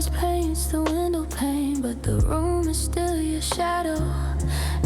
Sunrise paints the window pane, but the room is still your shadow.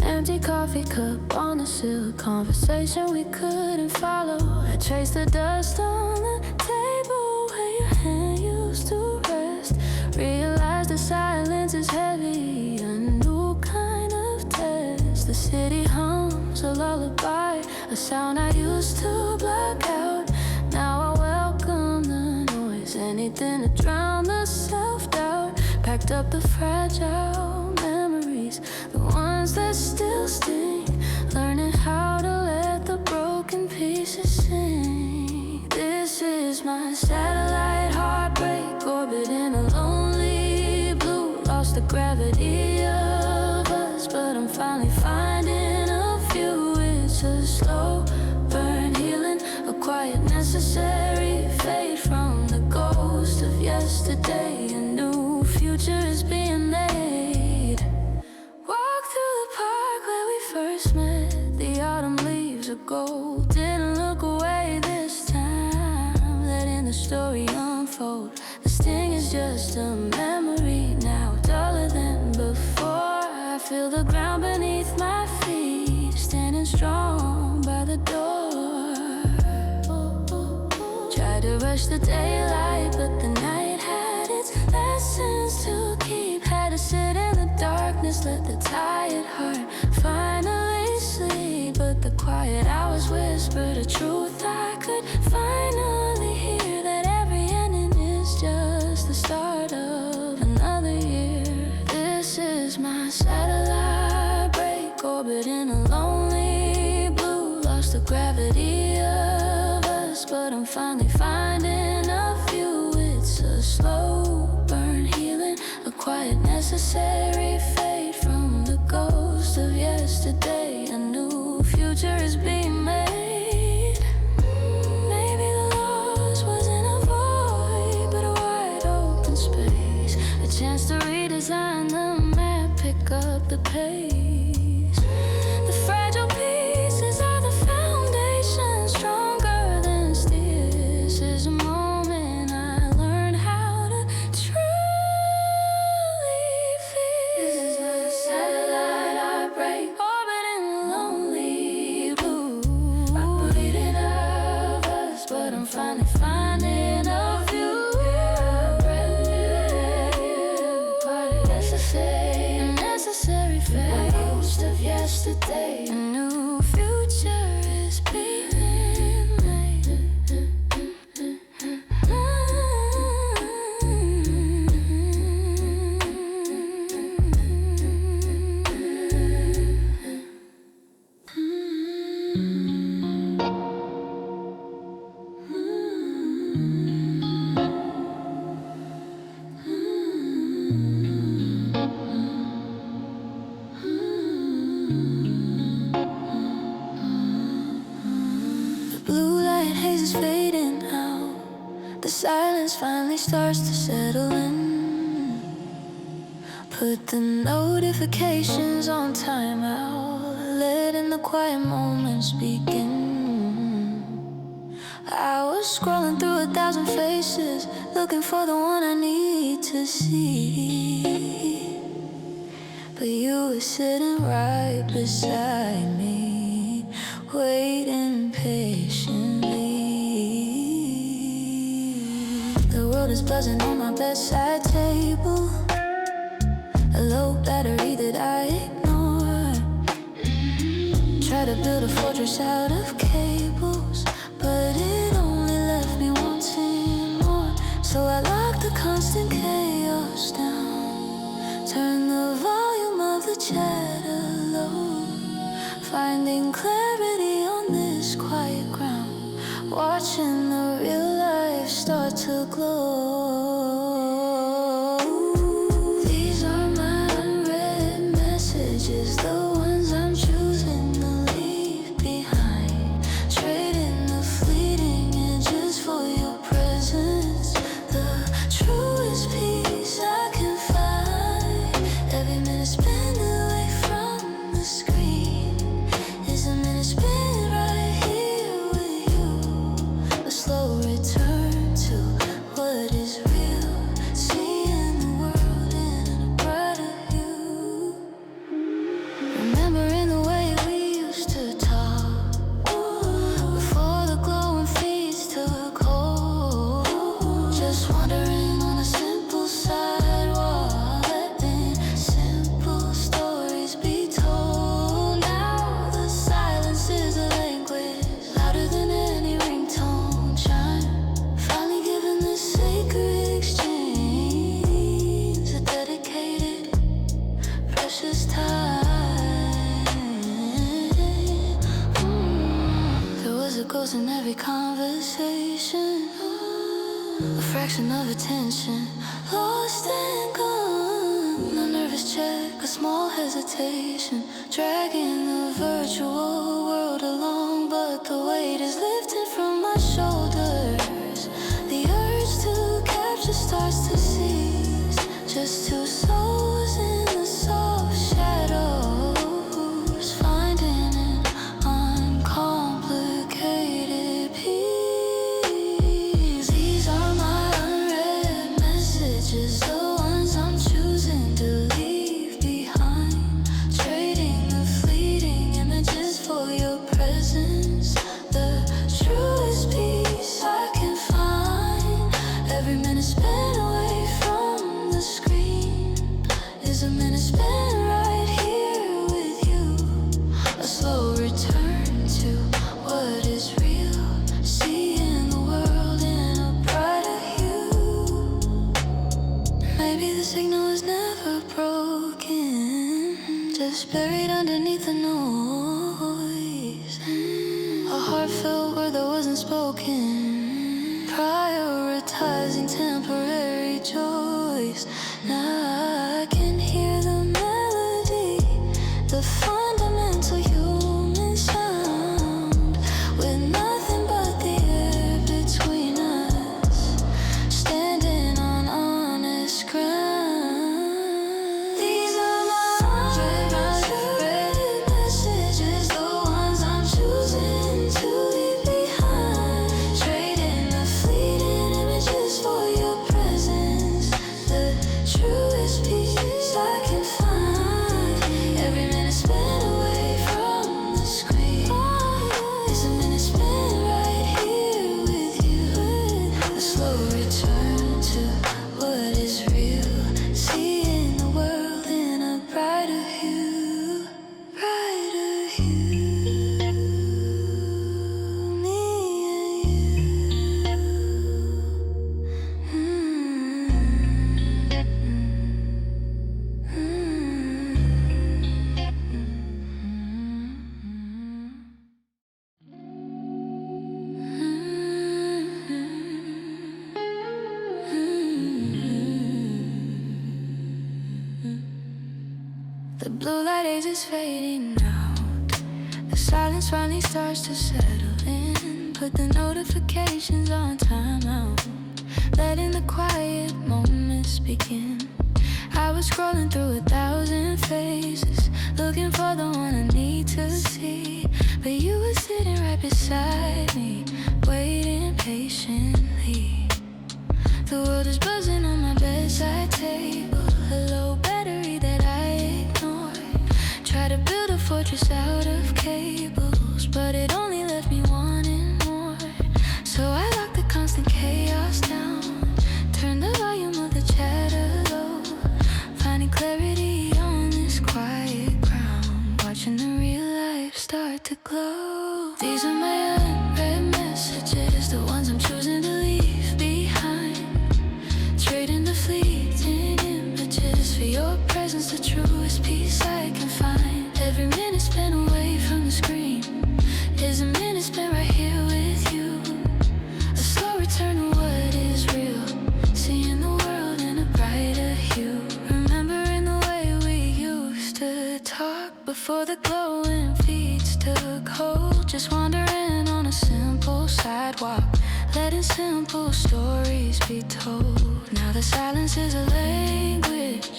Empty coffee cup on the sill, conversation we couldn't follow. I trace the dust on the table where your hand used to rest. Realize the silence is heavy, a new kind of test. The city hums a lullaby, a sound I used to block out. Now I welcome the noise, anything to drown the self-doubt. Packed up the fragile memories, the ones that still sting. Learning how to let the broken pieces sing. This is my satellite heartbreak, orbiting a lonely blue. Lost the gravity of us, but I'm finally finding a few. It's a slow burn, healing, a quiet necessary fade from the ghost of yesterday. A new future is being made. Walk through the park where we first met. The autumn leaves are gold. Didn't look away this time, letting the story unfold. The sting is just a memory now, duller than before. I feel the ground beneath my feet, standing strong by the door. Tried to rush the daylight, but the night had its lessons to keep. Had to sit in the darkness, let the tired heart finally sleep. But the quiet hours whispered a truth I could finally hear, that every ending is just the start of another year. This is my satellite break, orbiting a lonely blue. Lost the gravity of us, but I'm finally finding a few. It's a slow burn, healing, a quiet necessary fade from the ghost of yesterday. A new future is being made. Maybe the loss wasn't a void, but a wide open space, a chance to redesign the map, pick up the pace. The fragile pieces are the foundation, stronger than steel. This is a moment I learned how to truly feel. This is my satellite heartbreak, orbiting a lonely blue. Operating of us, but I'm finally finding a view. Necessary fate, ghost of yesterday. A new future is being made. Haze is fading out. The silence finally starts to settle in. Put the notifications on timeout, letting the quiet moments begin. I was scrolling through 1,000 faces, looking for the one I need to see. But you were sitting right beside me, waiting patiently. The world is buzzing on my bedside table, a low battery that I ignore. Try to build a fortress out of cables, but it only left me wanting more. So I locked the constant chaos down, turn the volume of the chatter low, finding clarity on this quiet ground, watching the real life start to glow. These are my unread messages, the ones I'm choosing to leave behind, trading the fleeting edges for your presence. The truest peace I can find, every minute spent away from the screen is a minute spent right here with you. A slow return to what is goes in every conversation. A fraction of attention, lost and gone. A nervous check, a small hesitation, dragging the virtual world along. But the weight is lifted from my shoulders. The urge to capture starts to cease. Just two souls in the soft shadows, finding an uncomplicated peace. These are my unread messages, the ones I'm choosing to leave behind. Trading the fleeting images for your presence, the truest peace I can find. Every minute spent away from the screen is a minute spent right here with you. A slow return to what is real, seeing the world in a brighter hue. Maybe the signal was never broken, just buried underneath the noise. A heartfelt word that wasn't spoken, prioritizing temporary joys. Now I can hear the melody, the fundamental human sound, with nothing but the air between us, standing on honest ground. These are my unread messages, the ones I'm choosing to leave behind. Trading the fleeting images for your presence, the truest peace I can find. Every minute spent away from the screen is a minute spent right here with you. A slow return to what is real, seeing the world in a brighter hue, brighter hue. Me and The blue light is fading out. The silence finally starts to settle in. Put the notifications on timeout, letting the quiet moments begin. I was scrolling through 1,000 faces, looking for the one I need to see. But you were sitting right beside me, waiting patiently. The world is buzzing on my bedside table, a low battery that I ignored. Try to build a fortress out of cables, but it only left me wanting more. So I locked the constant chaos down, turned the volume of the chatter low, finding clarity on this quiet ground, watching the real life start to glow. These are my unread messages, the ones I'm choosing to leave behind. Trading the fleeting images for your presence, the truest peace I can find. Every minute spent away from the screen is a minute spent right here with you. A slow return to what is real, seeing the world in a brighter hue. Remembering the way we used to talk before the glowing feeds took hold. Just wandering on a simple sidewalk, letting simple stories be told. Now the silence is a language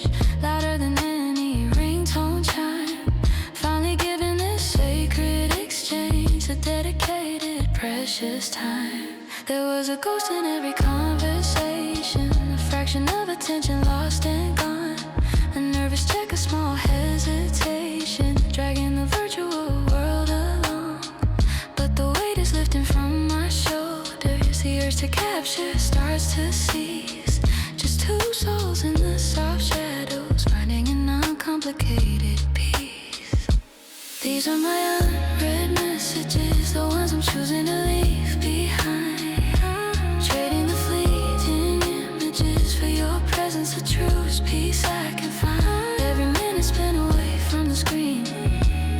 louder than any ringtone chime, finally giving this sacred exchange a dedicated precious time. There was a ghost in every conversation, a fraction of attention lost and gone. A nervous check, a small hesitation, dragging the virtual world along. But the weight is lifting from my shoulders, the urge to capture starts to cease. Just two souls in the soft shadows, finding an uncomplicated peace. These are my unread messages, the ones I'm choosing to leave behind. Trading the fleeting images for your presence, the truest peace I can find. Every minute spent away from the screen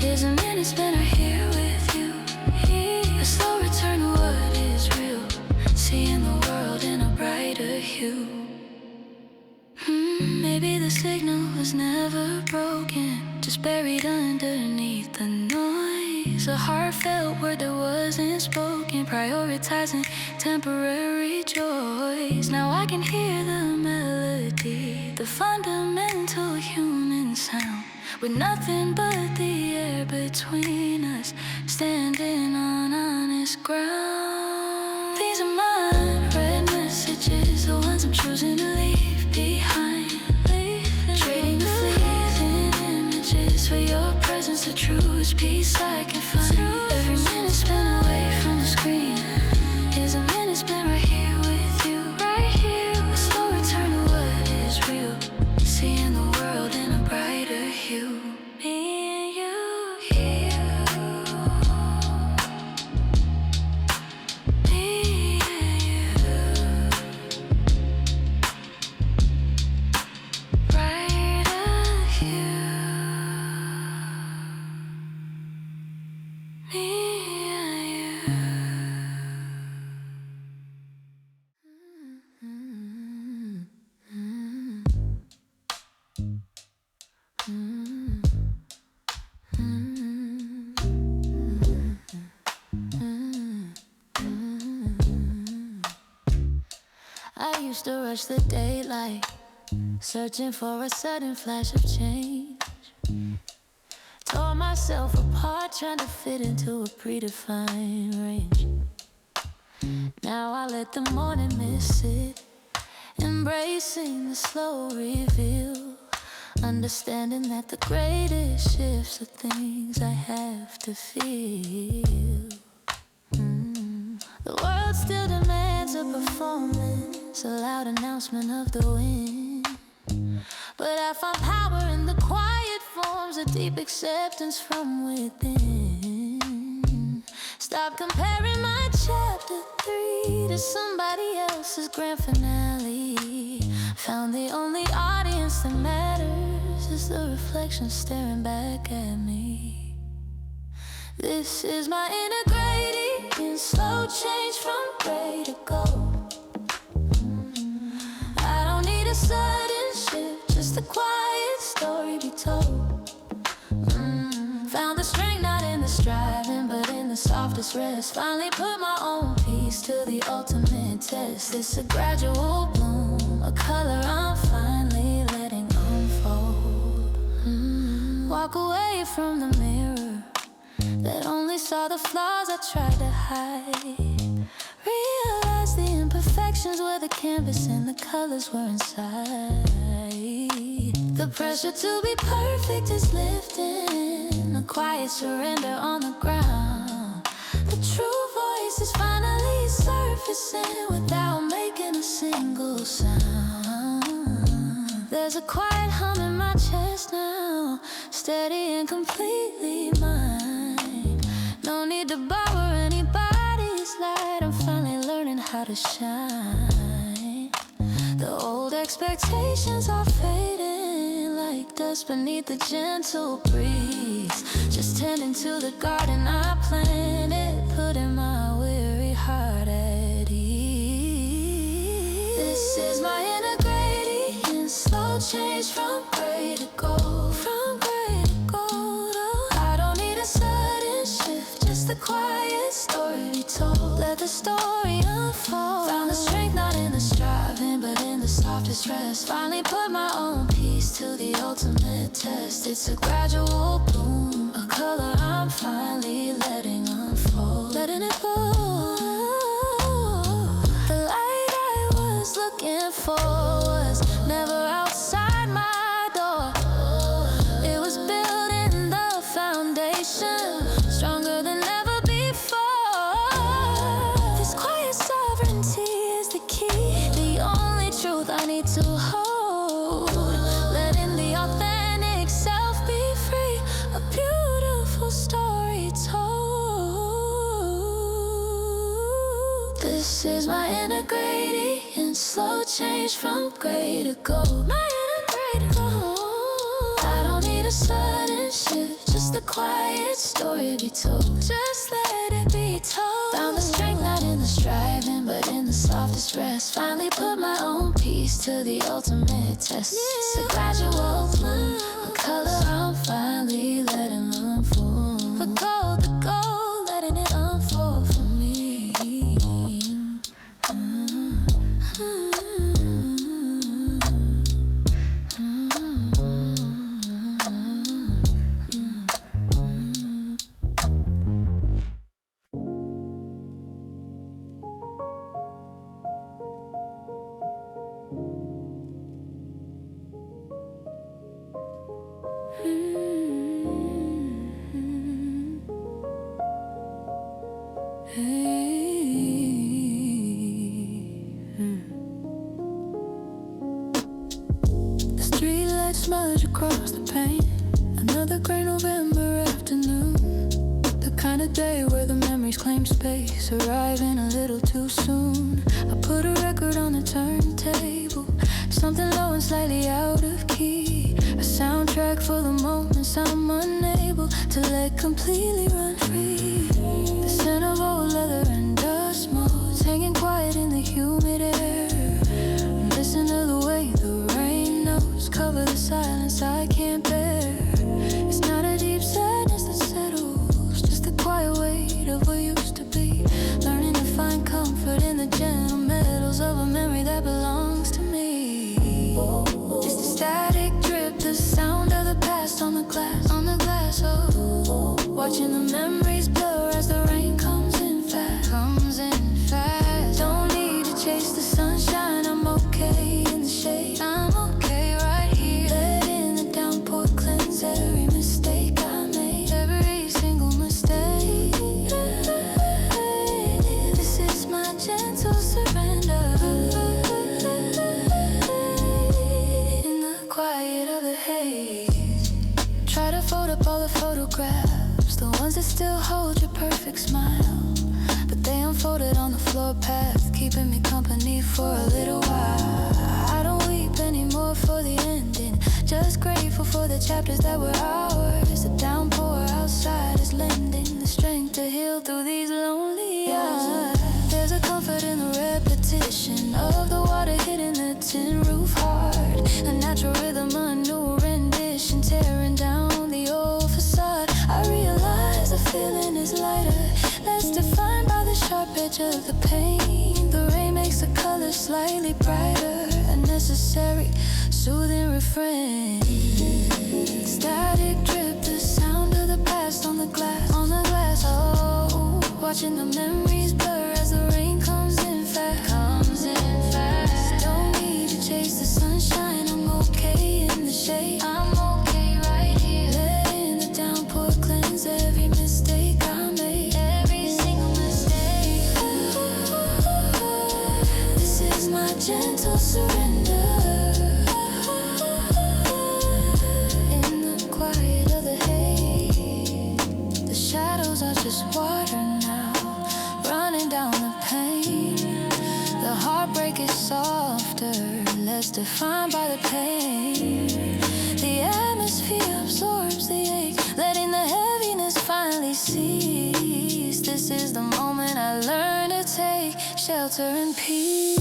is a minute spent right here with you. A slow return a heartfelt word that wasn't spoken, prioritizing temporary joys. Now I can hear the melody, the fundamental human sound, with nothing but the air between us, standing on honest ground. These are my unread messages, the ones I'm choosing to leave behind. Trading the fleeting images for your presence, the truest peace I can find. Every minute spent away from the screen is a minute spent right here with you, right here. A slow return to what is real, seeing the world in a brighter hue. Me and you here, me and you, brighter hue, me and you. I used to rush the daylight, searching for a sudden flash of change. Tore myself apart, trying to fit into a predefined range. Now I let the morning mist sit, embracing the slow reveal, understanding that the greatest shifts are things I have to feel. The world still demands a performance, a loud announcement of the win. But I find power in the quiet forms, a deep acceptance from within. Stop comparing my chapter 3 to somebody else's grand finale. Found the only audience that matters is the reflection staring back at me. This is my inner gradient, slow change from gray to gold. I don't need a sudden shift, just a quiet story be told. Found the strength not in the striving, but in the softest rest. Finally put my own piece to the ultimate test. It's a gradual bloom, a color I'm finally letting unfold. Walk away from the mirror that only saw the flaws I tried to hide. Realize the imperfections were the canvas and the colors were inside. The pressure to be perfect is lifting, a quiet surrender on the ground. The true voice is finally surfacing without making a single sound. There's a quiet hum in my chest now, steady and completely mine. No need to borrow anybody's light, I'm finally learning how to shine. The old expectations are fading like dust beneath the gentle breeze. Just tending to the garden I planted, putting my weary heart at ease. This is my inner gradient, slow change from gray to gold. From gray to gold, oh. I don't need a sudden shift, just a quiet story be told. Let the story unfold. Found the strength not in the striving, but in the softest rest. Finally put my own piece to the ultimate test. It's a gradual bloom, a color I'm finally letting unfold. Letting it go. The light I was looking for was never outside my door. It was building the foundation, stronger than ever before. This quiet sovereignty is the key, the only truth I need to hold. Letting the authentic self be free, a beautiful story told. This is my inner gradient, slow change from gray to gold. My inner gray to gold. I don't need a sudden shift, just a quiet story be told. Just let it be told. Found the strength not in the striving, but in the softest rest. Finally put my own piece to the ultimate test. It's a gradual bloom, a color I'm finally letting unfold. The gold, The streetlights smudge across the pane. Another gray November afternoon. The kind of day where the memories claim space, arriving a little too soon. I put a record on the turntable, something low and slightly out of key. A soundtrack for the moments I'm unable to let completely run free. The scent of old leather and dust motes hanging quiet in the humid air. And listen to the way the rain notes cover the silence I can't bear. It's not a deep sadness that settles, just the quiet weight of what used to be. Learning to find comfort in the gentle metals of a memory that belongs to me. It's the static drip, the sound of the past on the glass, oh. Watching the memories blur as the rain comes in fast. Don't need to chase the sunshine, I'm okay in the shade. I'm okay right here. Letting the downpour cleanse every mistake I made, every single mistake. This is my gentle surrender. In the quiet of the haze, try to fold up all the photographs, the ones that still hold your perfect smile, but they unfolded on the floor path, keeping me company for a little while. I don't weep anymore for the ending, just grateful for the chapters that were ours. The downpour outside is lending the strength to heal through these lonely hours. There's a comfort in the repetition of the water hitting the tin roof hard, a natural rhythm, a new rendition, tearing down the old facade. I realize the feeling is lighter, less defined by the sharp edge of the pain. The rain makes the colors slightly brighter, a necessary soothing refrain. Static drip, the sound of the past on the glass, oh. Watching the memories blur as the rain comes in fast. Don't need to chase the sunshine, I'm okay in the shade. I'm okay right here. Letting the downpour cleanse every mistake I made, every single mistake. This is my gentle surrender. In the quiet of the haze, the shadows are just water now, running down the pain. The heartbreak is softer, less defined by the pain. The atmosphere absorbs the ache, letting the heaviness finally cease. This is the moment I learn to take shelter and peace.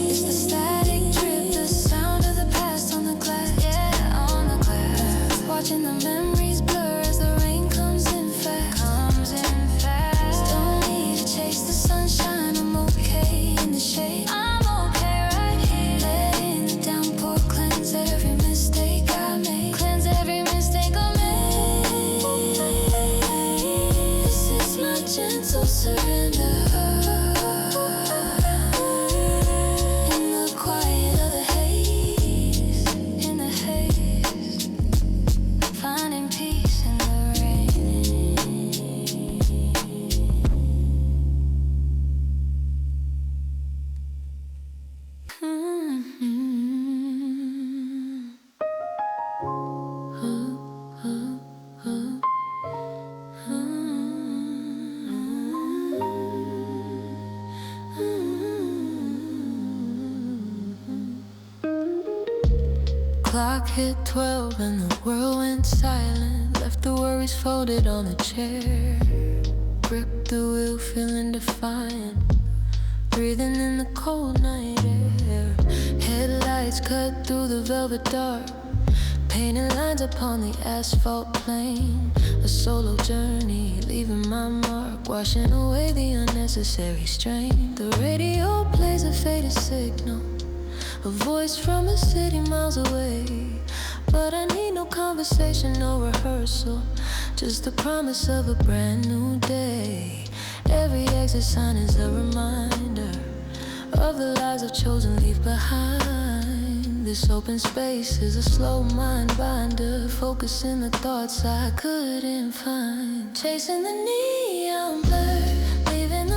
It's the static drip, the sound of the past on the glass, yeah, on the glass. Watching the memories blur as the rain comes in fast. Don't need to chase the sunshine, I'm okay in the shade. I'm okay right here. Letting the downpour cleanse every mistake I made, cleanse every mistake I made. This is my gentle surrender. In the quiet of the haze, in the haze, finding peace in the rain. Clock hit 12 and the world went silent. Left the worries folded on a chair. Gripped the wheel, feeling defiant. Breathing in the cold night air. Headlights cut through the velvet dark, painting lines upon the asphalt plain. A solo journey, leaving my mark, washing away the unnecessary strain. The radio plays a faded signal, a voice from a city miles away. But I need no conversation, no rehearsal, just the promise of a brand new day. Every exit sign is a reminder of the lives I've chosen to leave behind. This open space is a slow mind binder, focusing the thoughts I couldn't find. Chasing the neon blur, leaving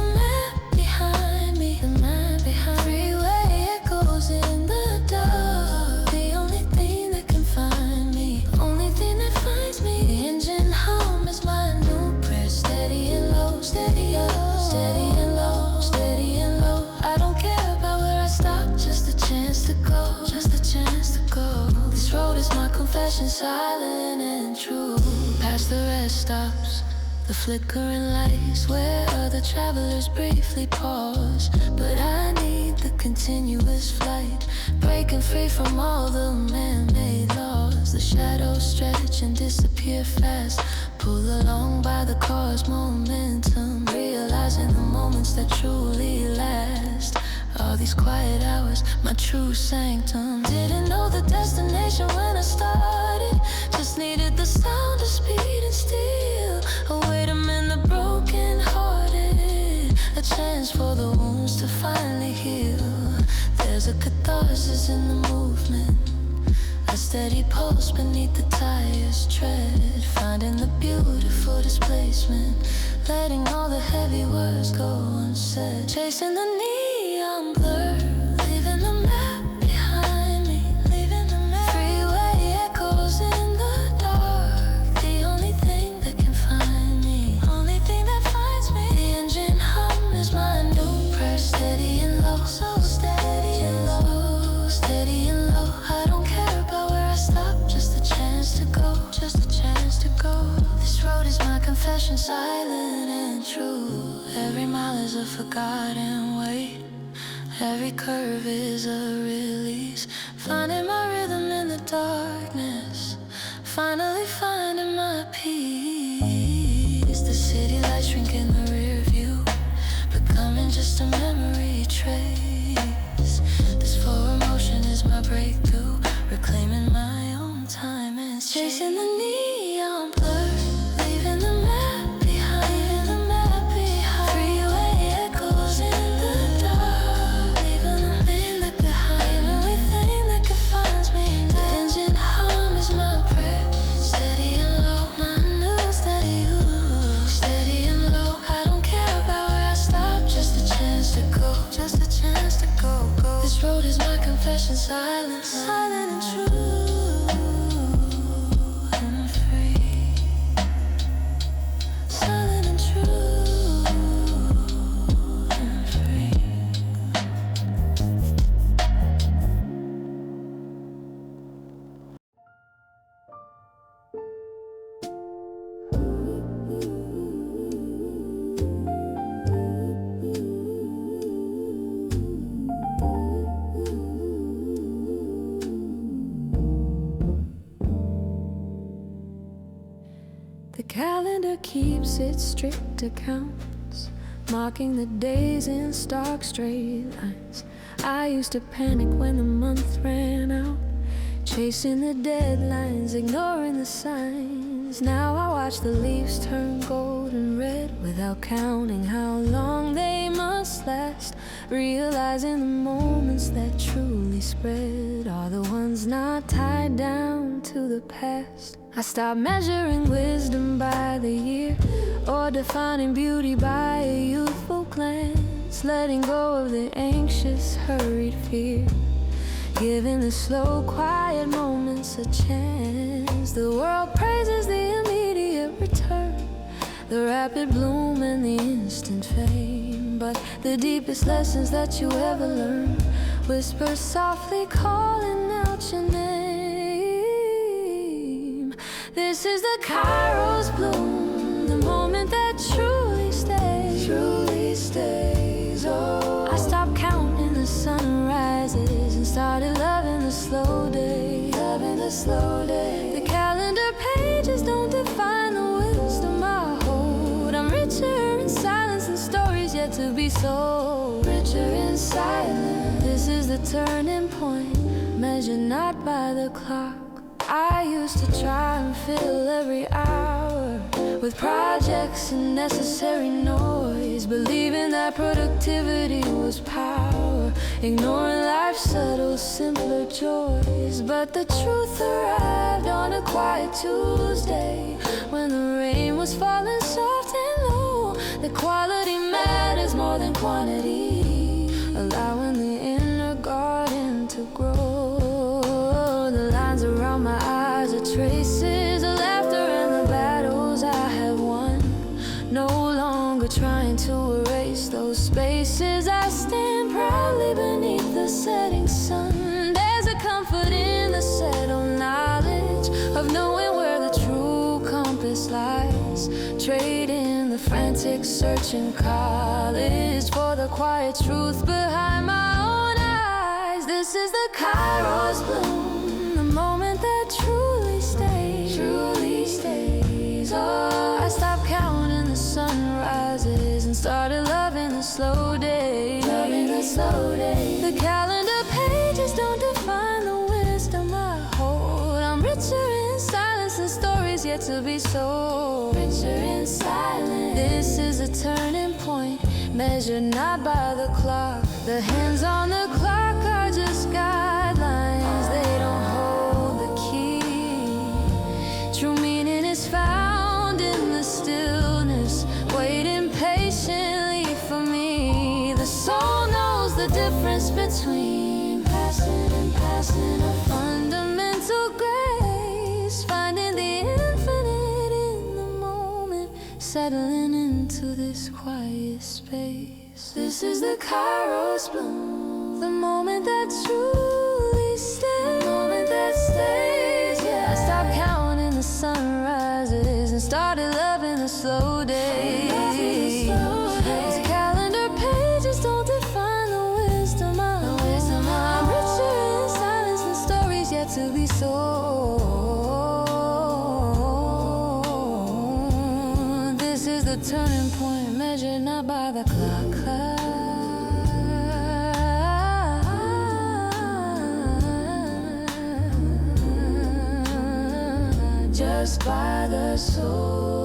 as the rest stops. The flickering lights where other travelers briefly pause. But I need the continuous flight, breaking free from all the man-made laws. The shadows stretch and disappear fast, pulled along by the car's momentum, realizing the moments that truly last. All these quiet hours, my true sanctum. Didn't know the destination when I started, just needed the sound of speed and steel. Await them in the broken hearted, a chance for the wounds to finally heal. There's a catharsis in the movement, a steady pulse beneath the tire's tread, finding the beautiful displacement, letting all the heavy words go unsaid. Chasing the neon blur, leaving the map behind me, leaving the map. Freeway echoes in the dark, the only thing that can find me, only thing that finds me. The engine hum is my new press, steady and low, so steady and low, steady and low. I don't care about where I stop, just a chance to go, just a chance to go. This road is my confession, silent and true. Every mile is a forgotten way, every curve is a release. Finding my rhythm in the darkness, finally finding my peace. The city lights shrink in the rear view, becoming just a memory trace. This forward motion is my breakthrough, reclaiming my own time and space. Chasing the neon blur, leaving the map behind, leaving the map behind. Freeway echoes in the dark, leaving the thing that behind, the only thing that confines me. The engine hum is my prayer, steady and low, my new steady, ooh, steady and low. I don't care about where I stop, just a chance to go, just a chance to go, go. This road is my confession, silent, silent and true. And free, silent and true, and free. The calendar keeps its strict accounts, marking the days in stark straight lines. I used to panic when the month ran out, chasing the deadlines, ignoring the signs. Now I watch the leaves turn gold and red without counting how long they must last, realizing the moments that truly spread are the ones not tied down to the past. I stopped measuring wisdom by the year, or defining beauty by a youthful glance, letting go of the anxious, hurried fear, giving the slow, quiet moments a chance. The world praises the immediate return, the rapid bloom and the instant fame, but the deepest lessons that you ever learn whisper softly, calling out your name. This is the Kairos bloom, the moment that truly stays, truly stays. Oh, I stopped counting the sunrises and started loving the slow day, loving the slow day. The calendar pages don't define the wisdom I hold. I'm richer in silence and stories yet to be sold, richer in silence. This is the turning point, measured not by the clock. I used to try and fill every hour with projects and necessary noise, believing that productivity was power, ignoring life's subtle, simpler joys. But the truth arrived on a quiet Tuesday, when the rain was falling soft and low. The quality matters more than quantity, allowing the inner garden to grow. The lines around my eyes are traces of laughter and the battles I have won. No longer trying to erase those spaces. I stand proudly beneath the setting sun. There's a comfort in the settled knowledge of knowing where the true compass lies. trading the frantic search in college for the quiet truth behind my own eyes. This is the Kairos bloom, the moment that truly stays. Oh, I stopped counting the sunrises and started loving the slow days. The calendar pages don't define the wisdom I hold. I'm richer in silence than stories yet to be sold. Richer in silence. This is a turning point, measured not by the clock. The hands on the clock are just guidelines. They don't hold the key. True meaning is found in the stillness, waiting patiently for me. The soul knows the difference between passing and passing. A fundamental grace, finding the infinite in the moment, settling into this quiet space. This is the Kairos bloom, the moment that truly stays. The moment that stays, yeah. I stopped counting the sunrises and started loving the slow days. The calendar pages don't define the wisdom I hold. I'm richer in silence than stories yet to be sold. This is the turning point, measured not by the clock. Just by the soul.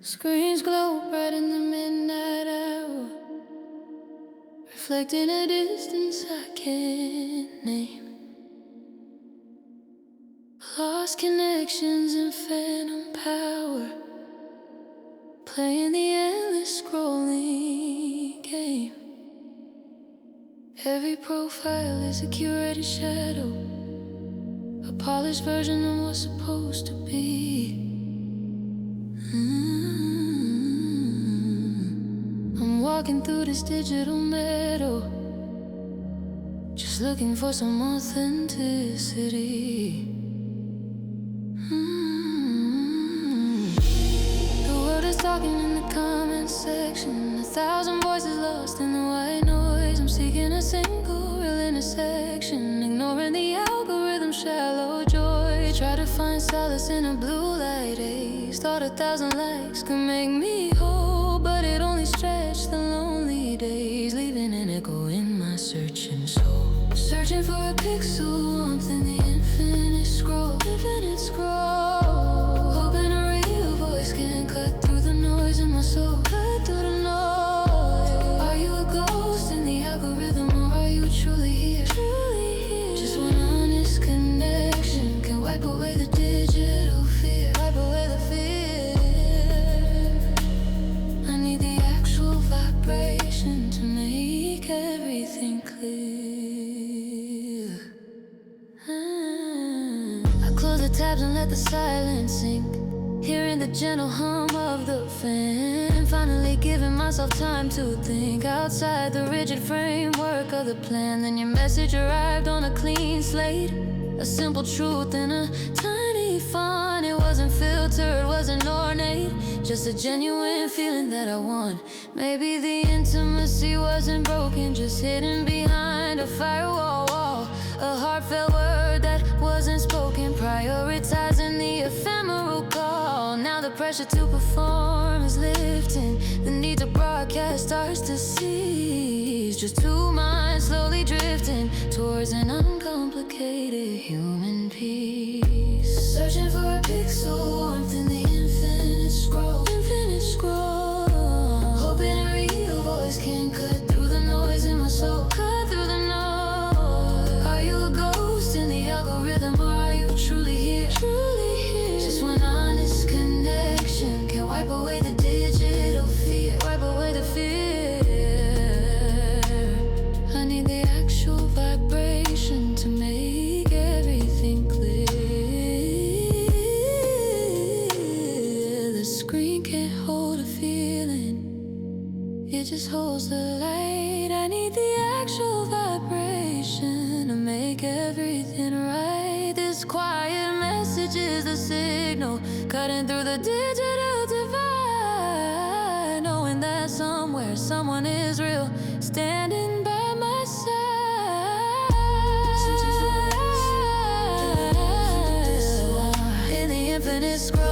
Screens glow bright in the midnight hour, reflecting a distance I can't name. Lost connections and phantom power, playing the endless scrolling game. Every profile is a curated shadow, a polished version of what's supposed to be. I'm walking through this digital meadow, just looking for some authenticity. The world is talking in the comment section, 1,000 voices lost in the white noise. I'm seeking a single real intersection, ignoring the algorithm's shallow joy. Try to find solace in a blue light haze. Thought 1,000 likes could make me whole, but it only stretched the lonely days, leaving an echo in my searching soul. Searching for a pixel warmth in the infinite scroll, hoping a real voice can cut through the noise in my soul, cut through the noise. Are you a ghost in the algorithm, or are you truly here? Just one honest connection can wipe away the digital fear, wipe away the fear. I need the actual vibration to make everything clear. I close the tabs and let the silence sink, hearing the gentle hum of the fan. Finally giving myself time to think outside the rigid framework of the plan. Then your message arrived on a clean slate, a simple truth in a tiny font. It wasn't filtered, wasn't ornate, just a genuine feeling that I want. Maybe the intimacy wasn't broken, just hidden behind a firewall wall. A heartfelt word that wasn't spoken, prioritizing the ephemeral call. Now the pressure to perform is lifting, the need to broadcast starts to cease. Just two minds slowly drifting towards an uncomplicated human peace. Searching for a pixel warmth in the infinite scroll, hoping a real voice can cut through the noise in my soul, cut through the noise. Are you a ghost in the algorithm, or are you truly here? screen can't hold a feeling, it just holds the light. I need the actual vibration to make everything right. This quiet message is a signal cutting through the digital divide, knowing that somewhere someone is real, standing by my side. In the infinite scroll,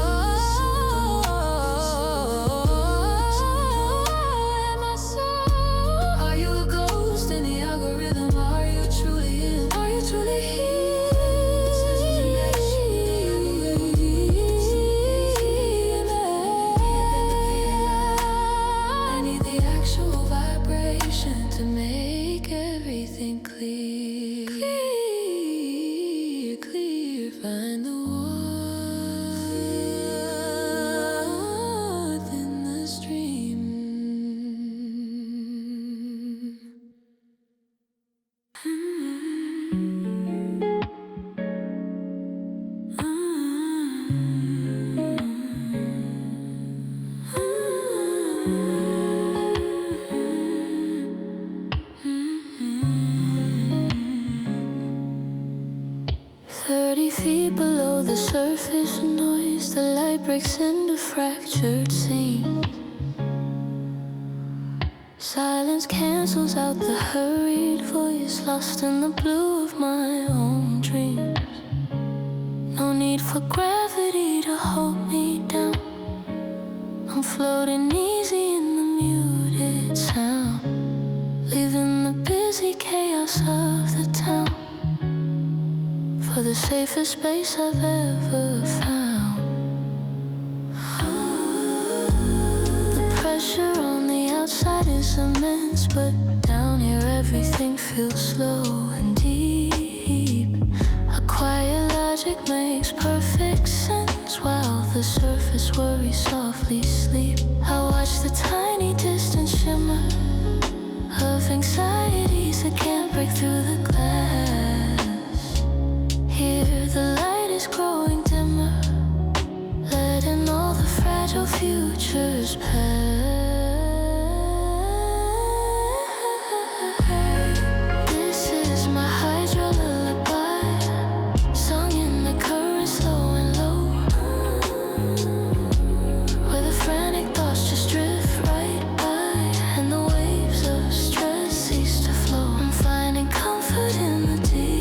below the surface noise, the light breaks into fractured scenes. Silence cancels out the hurried voice, lost in the blue of my own dreams. No need for gravity to hold me down, I'm floating easy in the muted sound, leaving the busy chaos of the town for the safest space I've ever found. The pressure on the outside is immense, but down here everything feels slow and deep. A quiet logic makes perfect sense, while the surface worries softly sleep. I watch the tiny distant shimmer of anxieties that can't break through the glass. Here the light is growing dimmer, letting all the fragile futures pass. This is my hydro lullaby, sung in the current slow and low, where the frantic thoughts just drift right by and the waves of stress cease to flow. I'm finding comfort in the deep,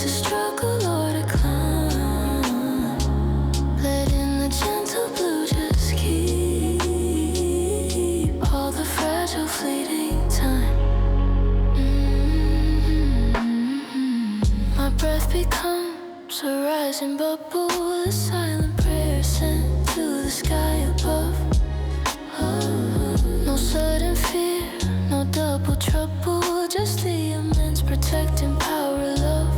struggle or to climb, letting the gentle blue just keep all the fragile fleeting time. My breath becomes a rising bubble, a silent prayer sent to the sky above. No sudden fear, no double trouble, just the immense protecting power of love.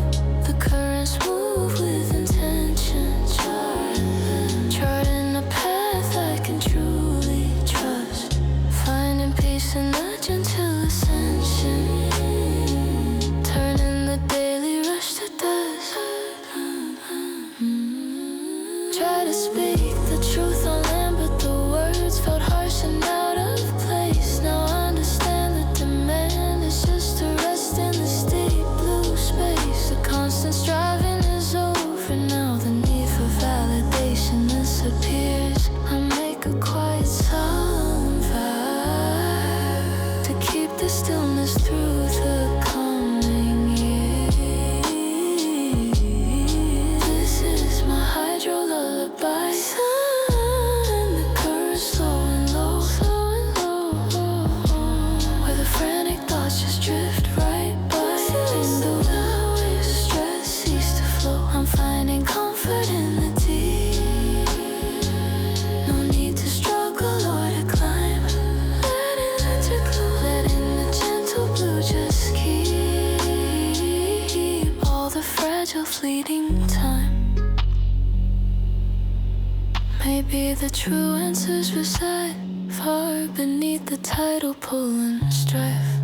The currents move with intention, charting a path I can truly trust, finding peace in the gentle ascension, turning the daily rush to dust. Try to speak the truth on land, but the words felt harsh and out of place. Now I understand the demand is just to rest in the steep blue space. The constant striving is over now, the need for validation disappears. I make a quiet solemn vow to keep the stillness through the coming years. This is my hydro lullaby, sun, the current slow and low, where the frantic thoughts just drift right by and the waves of stress cease to flow. I'm finding comfort in the deep, no need to struggle or to climb, letting the gentle blue just keep all the fragile fleeting time. Maybe the true answers reside far beneath the tidal pull and strife,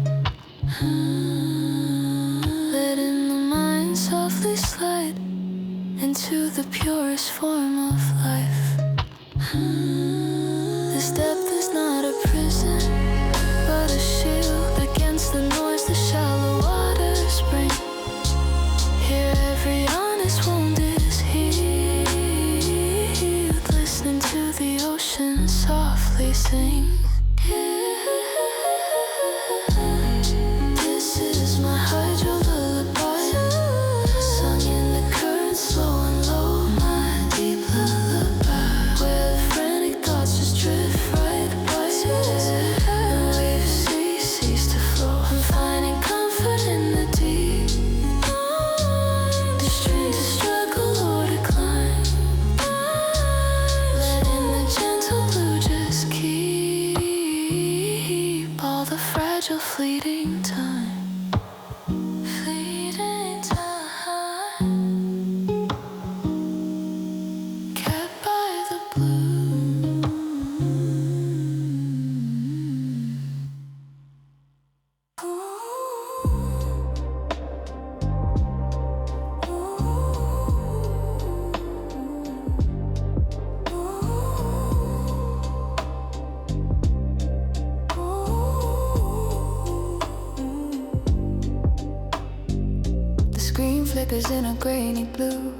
letting the mind softly slide into the purest form of life. This depth is not a prison, but a shield against the noise the shallow waters bring. Here every honest wound is healed, listening to the ocean softly sing. This is my hydro lullaby, sung in the current slow and low. My deep lullaby, where the frantic thoughts just drift right by. The waves cease to flow. I'm finding comfort in the deep, the strength to struggle or to climb, letting the gentle blue just keep all the fragile fleeting time. Fleeting time, kept by the blue. The screen flickers in a grainy blue,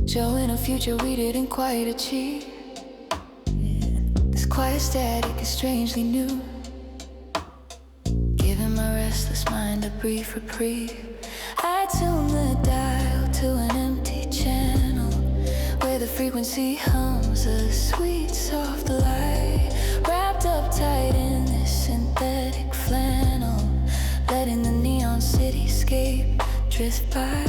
showing a future we didn't quite achieve. This quiet static is strangely new, giving my restless mind a brief reprieve. I tune the dial to an empty channel, where the frequency hums a sweet soft light, wrapped up tight in this synthetic flannel, letting the neon cityscape drift by.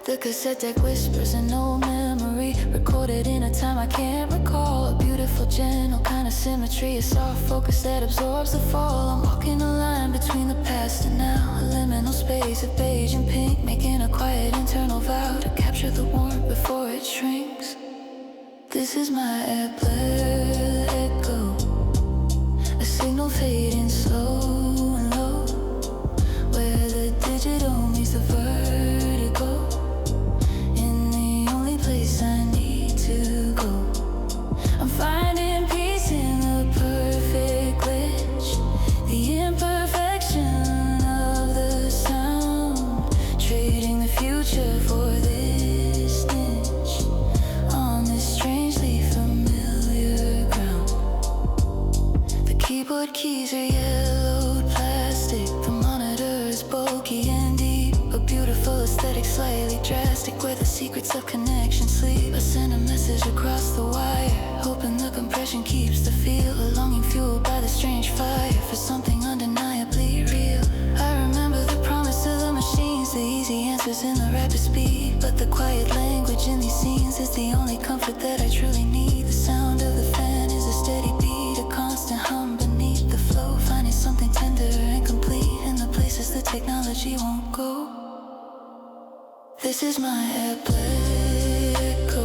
The cassette deck whispers an old memory, recorded in a time I can't recall. A beautiful, gentle kind of symmetry, a soft focus that absorbs the fall. I'm walking a line between the past and now, a liminal space of beige and pink, making a quiet internal vow to capture the warmth before it shrinks. This is my airplane echo, a signal fading slow and low, where the digital meets the vertigo, in the only place I need to go. I'm finding peace in the perfect glitch, the imperfection of the sound, trading the future for this niche on this strangely familiar ground. The keyboard keys are yellowed plastic, the monitor is bulky and deep, a beautiful aesthetic, slightly drastic, where the secrets of connection sleep. I send a message across the wire, hoping the compression keeps the feel, a longing fueled by the strange fire for something undeniably real. I remember the promise of the machines, the easy answers in the rapid speed, but the quiet language in these scenes is the only comfort that I truly need. The sound of the fan is a steady beat, a constant hum beneath the flow, finding something tender and complete in the places the technology won't go. This is my airplane echo,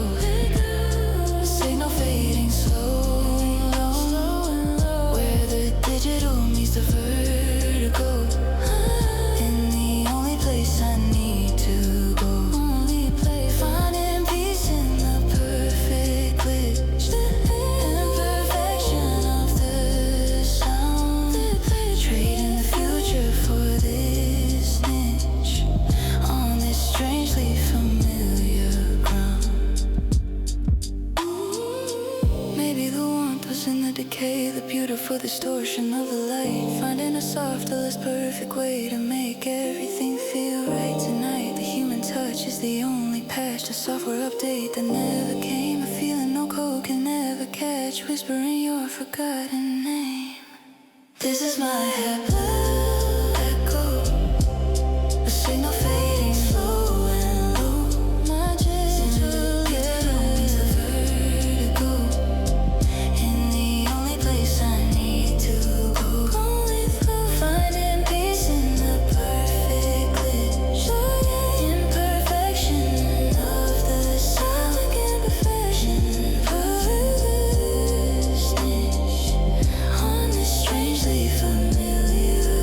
a signal fading slow and low, where the digital meets the vertigo, in the only place I need to go. Only place, finding peace in the perfect glitch, the imperfection of the sound, trading the future for this niche on this strangely familiar ground. Maybe the warmth was in the decay, the beautiful distortion of the light, finding a softer, less perfect way to make everything feel right tonight. The human touch is the only patch, the software update that never came, a feeling no code can never catch, whispering your forgotten name. This is my echo, a signal fading slow and low, my gentle ghetto meets the vertigo, in the only place I need to go. Only flow, finding peace in the perfect glitch, the imperfection of the sound, imperfection of this niche on this strangely familiar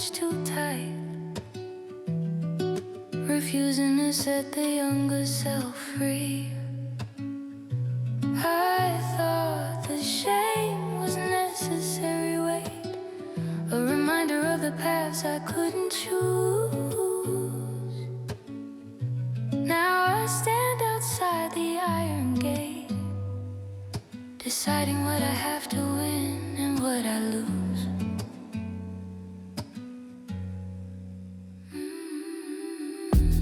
much too tight, refusing to set the younger self free. I thought the shame was necessary weight, a reminder of the paths I couldn't choose. Now I stand outside the iron gate, deciding what I have to win and what I lose.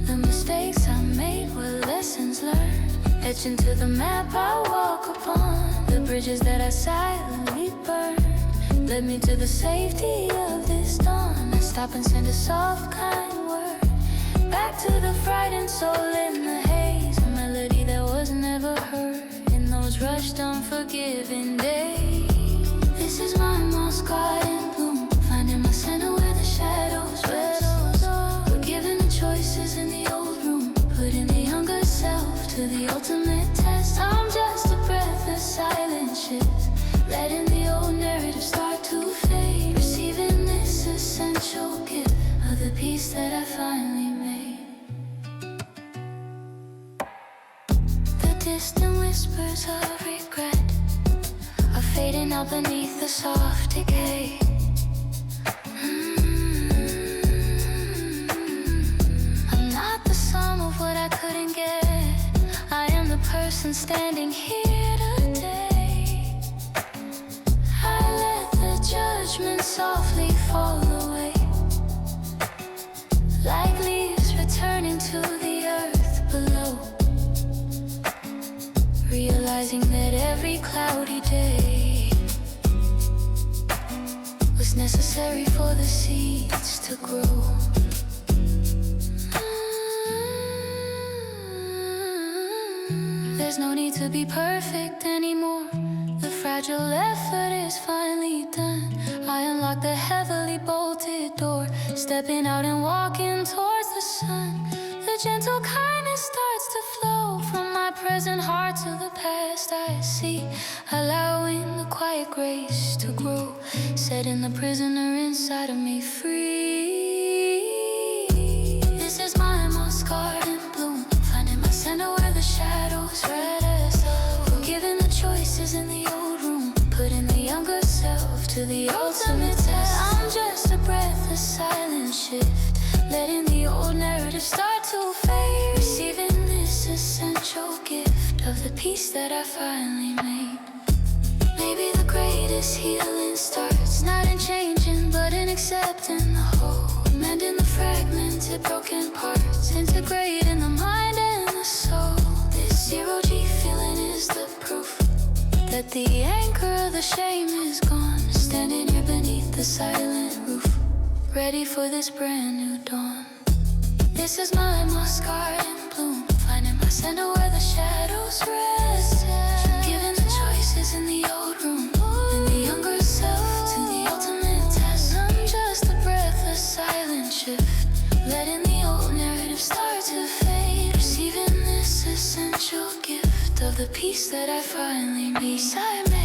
The mistakes I made were lessons learned, etched into the map I walk upon. The bridges that I silently burned led me to the safety of this dawn. I stop and send a soft, kind word back to the frightened soul in the haze, a melody that was never heard in those rushed, unforgiving days. This is my moss garden bloom, finding my center where the shadows rest. Forgiving the choices in the old room, putting the younger self to the ultimate test. I'm just a breath, a silent shift, letting the old narrative start to fade, receiving this essential gift of the peace that I finally made. The distant whispers of regret are fading out beneath the soft decay. I'm not the sum of what I couldn't get, I am the person standing here today. I let the judgment softly fall away, like leaves returning to the earth below, realizing that every cloudy day was necessary for the seeds to grow. There's no need to be perfect anymore, the fragile effort is finally done. I unlock the heavily bolted door, stepping out and walking towards the sun. The gentle kindness starts to flow from my present heart to the past I see, allowing the quiet grace to grow, setting the prisoner inside of me free. This is my moss garden bloom, finding my center where the shadows rest. Forgiving the choices in the old room, putting the younger self to the ultimate test. I'm just a breath, a silent shift, letting the old narrative start to fade, receiving this essential gift of the peace that I finally made. Maybe the greatest healing starts not in changing, but in accepting the whole, mending the fragmented, broken parts, integrating the mind and the soul. This zero-G feeling is the proof that the anchor of the shame is gone, standing here beneath the silent roof, ready for this brand new dawn. This is my moss garden bloom, finding my center where the shadows rest, giving the choices in the old room, in the younger self to the ultimate test. I'm just a breath, a silent shift, letting the old narrative start to fade, receiving this essential gift of the peace that I finally made. Peace I made.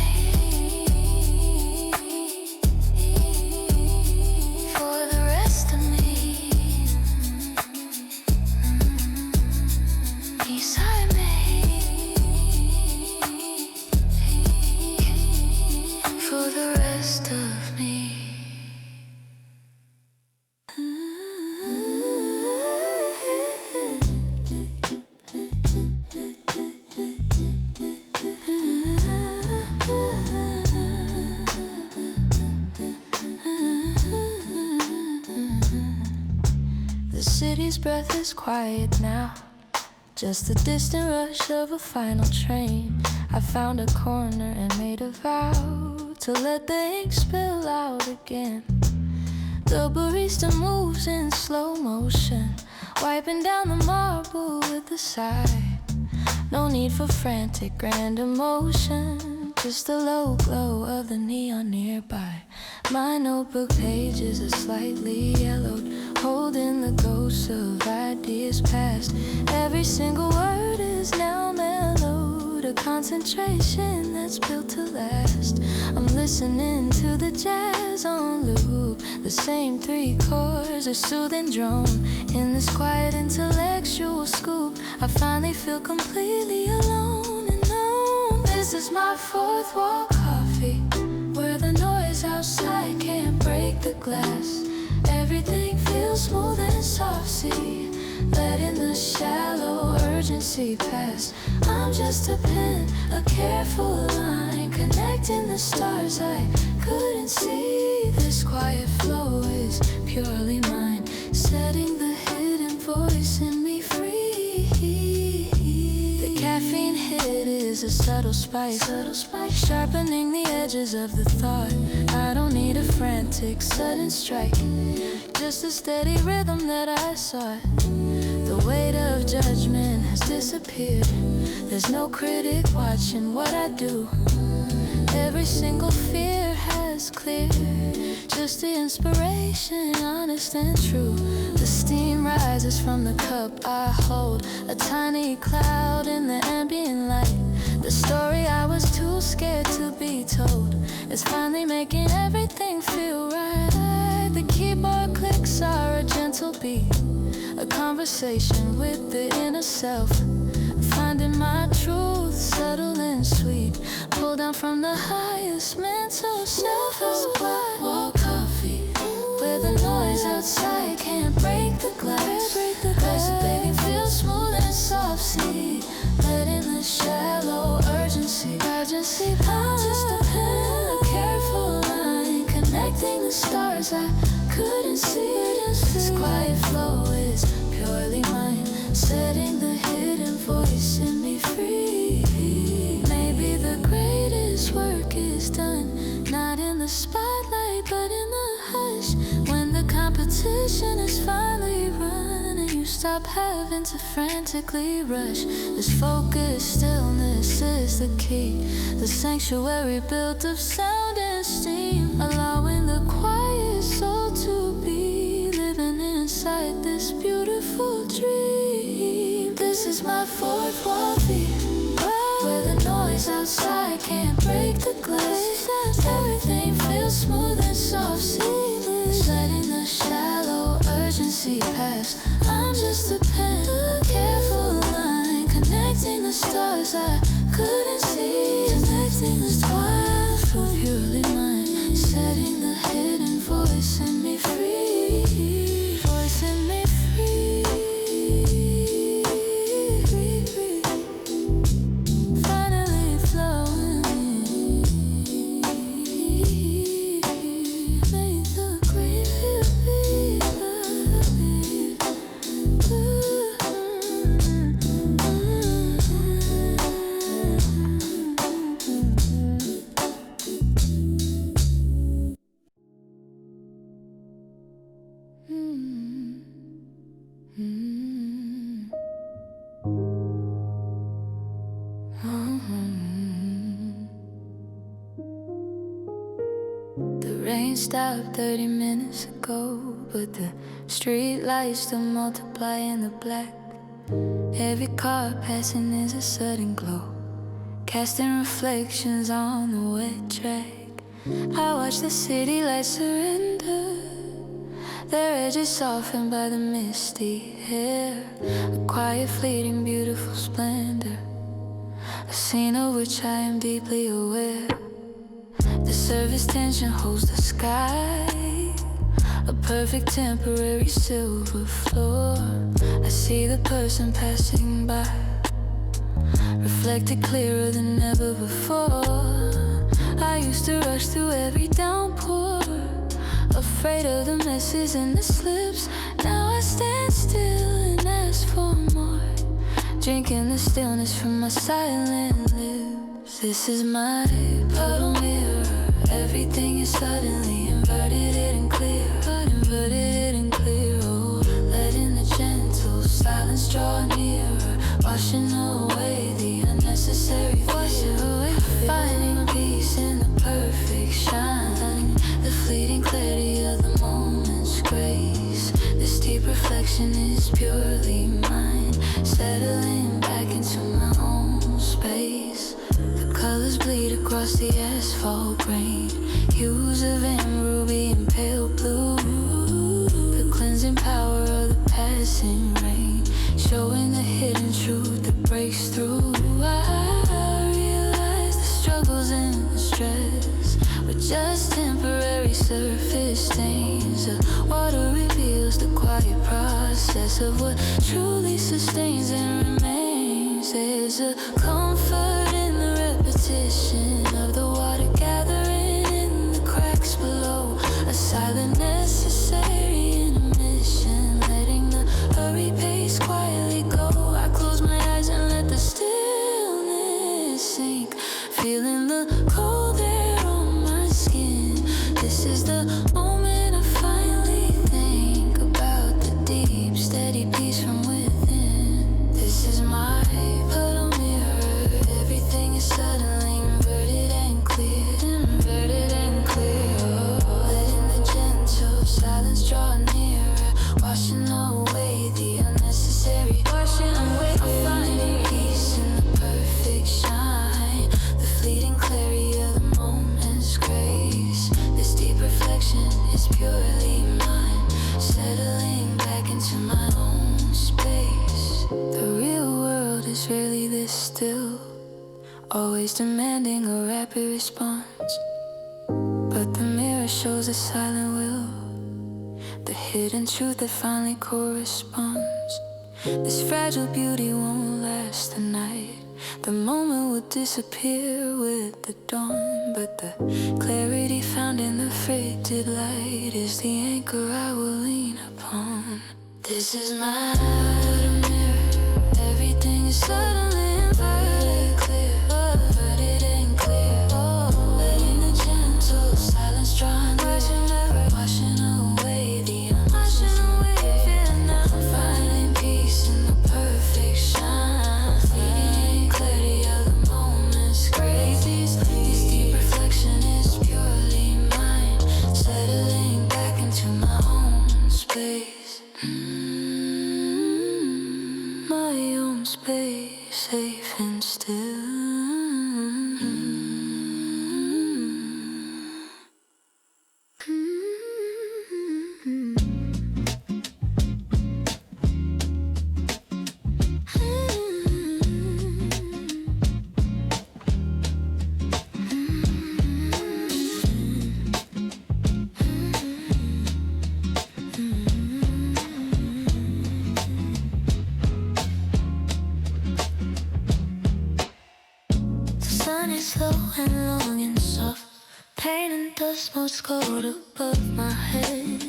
The city's breath is quiet now, just the distant rush of a final train. I found a corner and made a vow to let the ink spill out again. The barista moves in slow motion, wiping down the marble with a sigh. No need for frantic grand emotion, just the low glow of the neon nearby. My notebook pages are slightly yellowed, holding the ghosts of ideas past. Every single word is now mellowed mood, a concentration that's built to last. I'm listening to the jazz on loop, the same three chords, a soothing drone. In this quiet intellectual scoop, I finally feel completely alone and known. This is my fourth wall coffee, where the noise outside can't break the glass. Everything feels smooth and soft, see, letting the shallow urgency pass. I'm just a pen, a careful line, connecting the stars I couldn't see. This quiet flow is purely mine, setting the hidden voice in me free. The caffeine hit is a subtle spice, sharpening the edges of the thought. I don't need a frantic sudden strike, just a steady rhythm that I sought. The weight of judgment has disappeared. There's no critic watching what I do. Every single fear has cleared, just the inspiration, honest and true. The steam rises from the cup I hold, a tiny cloud in the ambient light. The story I was too scared to be told is finally making everything feel right. The keyboard clicks are a gentle beat, a conversation with the inner self, finding my truth subtle and sweet, pull down from the highest mental self. Wall coffee, where the noise outside can't break the glass. Everything feels smooth and soft, see, letting the shallow urgency. I'm just a pen, a careful line, connecting the stars I couldn't see. This quiet flow is purely mine, setting the hidden voice in me free. Maybe the greatest work is done, not in the spotlight but in the hush, when the competition is finally run and you stop having to frantically rush. This focused stillness is the key, the sanctuary built of sound and steam, allowing the quiet soul to be living inside this beautiful dream. This is my fourth wall beat, where the noise outside can't break the glass. Everything feels smooth and soft, seamless, letting the shallow urgency pass. I'm just a pen, a careful line, connecting the stars I couldn't see, connecting the stars for purely mine, setting the hidden voice in me free, voice in me free, finally flowing. Make the green feel big. The rain stopped 30 minutes ago, but the street lights still multiply in the black. Every car passing is a sudden glow, casting reflections on the wet track. I watch the city lights surrender, their edges softened by the misty air. A quiet, fleeting, beautiful splendor, a scene of which I am deeply aware. The surface tension holds the sky, a perfect temporary silver floor. I see the person passing by, reflected clearer than ever before. I used to rush through every downpour, afraid of the messes and the slips. Now I stand still and ask for more, drinking the stillness from my silent lips. This is my puddle mirror, everything is suddenly inverted and clear, inverted and clear. Oh, letting the gentle silence draw nearer, washing away the unnecessary fear, finding peace in the perfect shine, the fleeting clarity of the moment's grace. This deep reflection is purely mine, settling back into my own space. colors bleed across the asphalt grain. Hues of emerald, ruby, and pale blue. The cleansing power of the passing rain, showing the hidden truth that breaks through. I realize the struggles and the stress were just temporary surface stains. The water reveals the quiet process of what truly sustains and remains. There's a comfort in the repetition of the water gathering in the cracks below. A silent necessary intermission, letting the hurry pace quietly go. I close my eyes and let the stillness sink, feeling the cold air on my skin. This is the moment I finally think about the deep, steady peace from within. This is my puddle mirror. Everything is suddenly inverted and clear, inverted and clear. Oh, letting the gentle silence draw nearer, washing away the unnecessary, washing away. I'm finding peace in the perfect shine, the fleeting clarity of the moment's grace. This deep reflection is purely mine, settling back into my own space. The real world is rarely this still, always demanding a rapid response. But the mirror shows a silent will, the hidden truth that finally corresponds. This fragile beauty won't last the night. The moment will disappear with the dawn, but the clarity found in the frigid light is the anchor I will lean upon. This is my mirror. Everything is suddenly inverted, clear, inverted and clear. Oh, letting the gentle silence draw near, washing away the unnecessary fear. Now I'm finding peace in the perfect shine, fleeting clarity of the moment's grace. This deep reflection is purely mine, settling back into my own space. My own space, safe and still. Slow and long and soft, pain and dust most cold above my head.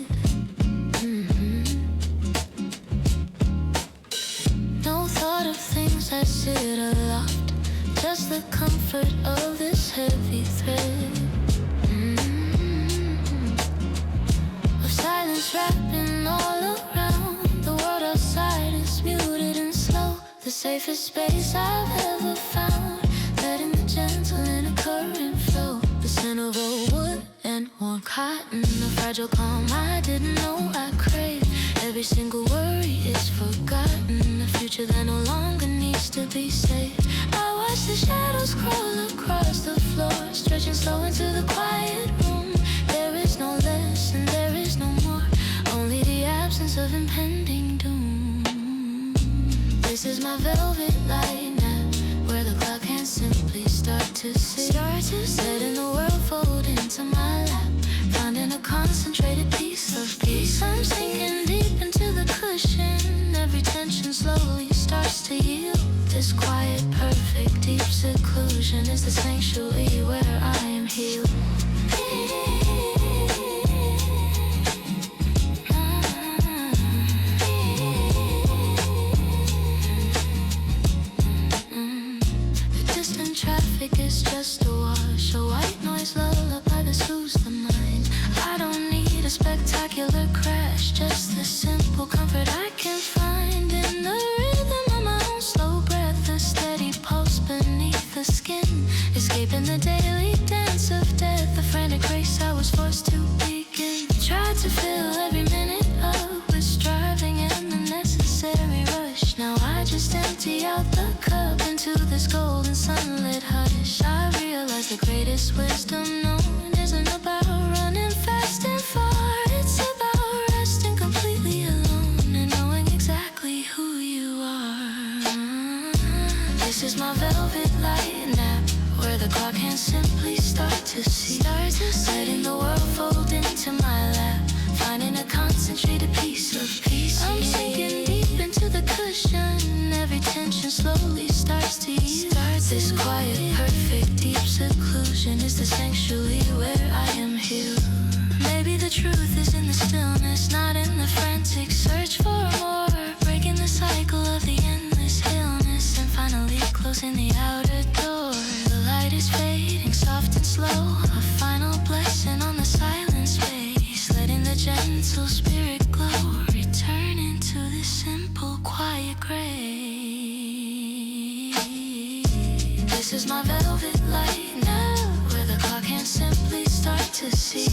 No thought of things that sit aloft, just the comfort of this heavy thread. Of silence wrapping all around, the world outside is muted and slow. The safest space I've ever found, letting the gentle inner current flow. The scent of old wood and worn cotton, a fragile calm I didn't know I craved. Every single worry is forgotten, a future that no longer needs to be saved. I watch the shadows crawl across the floor, stretching slow into the quiet room. There is no less and there is no more, only the absence of impending doom. This is my velvet light nap, where the clock can simply start to see, letting the world fold into my lap, finding a concentrated piece of peace. I'm sinking deep into the cushion, every tension slowly starts to yield. This quiet, perfect, deep seclusion is the sanctuary where I am healed. It's just a wash, a white noise lullaby that soothes the mind. I don't need a spectacular crash, just the simple comfort I can find in the rhythm of my own slow breath, the steady pulse beneath the skin, escaping the daily dance of death, the frantic race I was forced to begin. Tried to fill every minute up with striving and the necessary rush. Now I just just empty out the cup into this golden sunlit hush. I realize the greatest wisdom known isn't about running fast and far. It's about resting completely alone and knowing exactly who you are. This is my velvet light nap, where the clock can simply start to see. Letting the world fold into my lap, finding a concentrated piece of peace. I'm sinking deep into the cushion, every tension slowly starts to ease. This quiet, perfect, deep seclusion is the sanctuary where I am healed. Maybe the truth is in the stillness, not in the frantic search for more. Breaking the cycle of the endless illness and finally closing the outer door. The light is fading, soft and slow, a final blessing on the silent space. Letting the gentle spirit glow, return into this simple, quiet grace. This is my velvet light now, where the clock can simply start to see.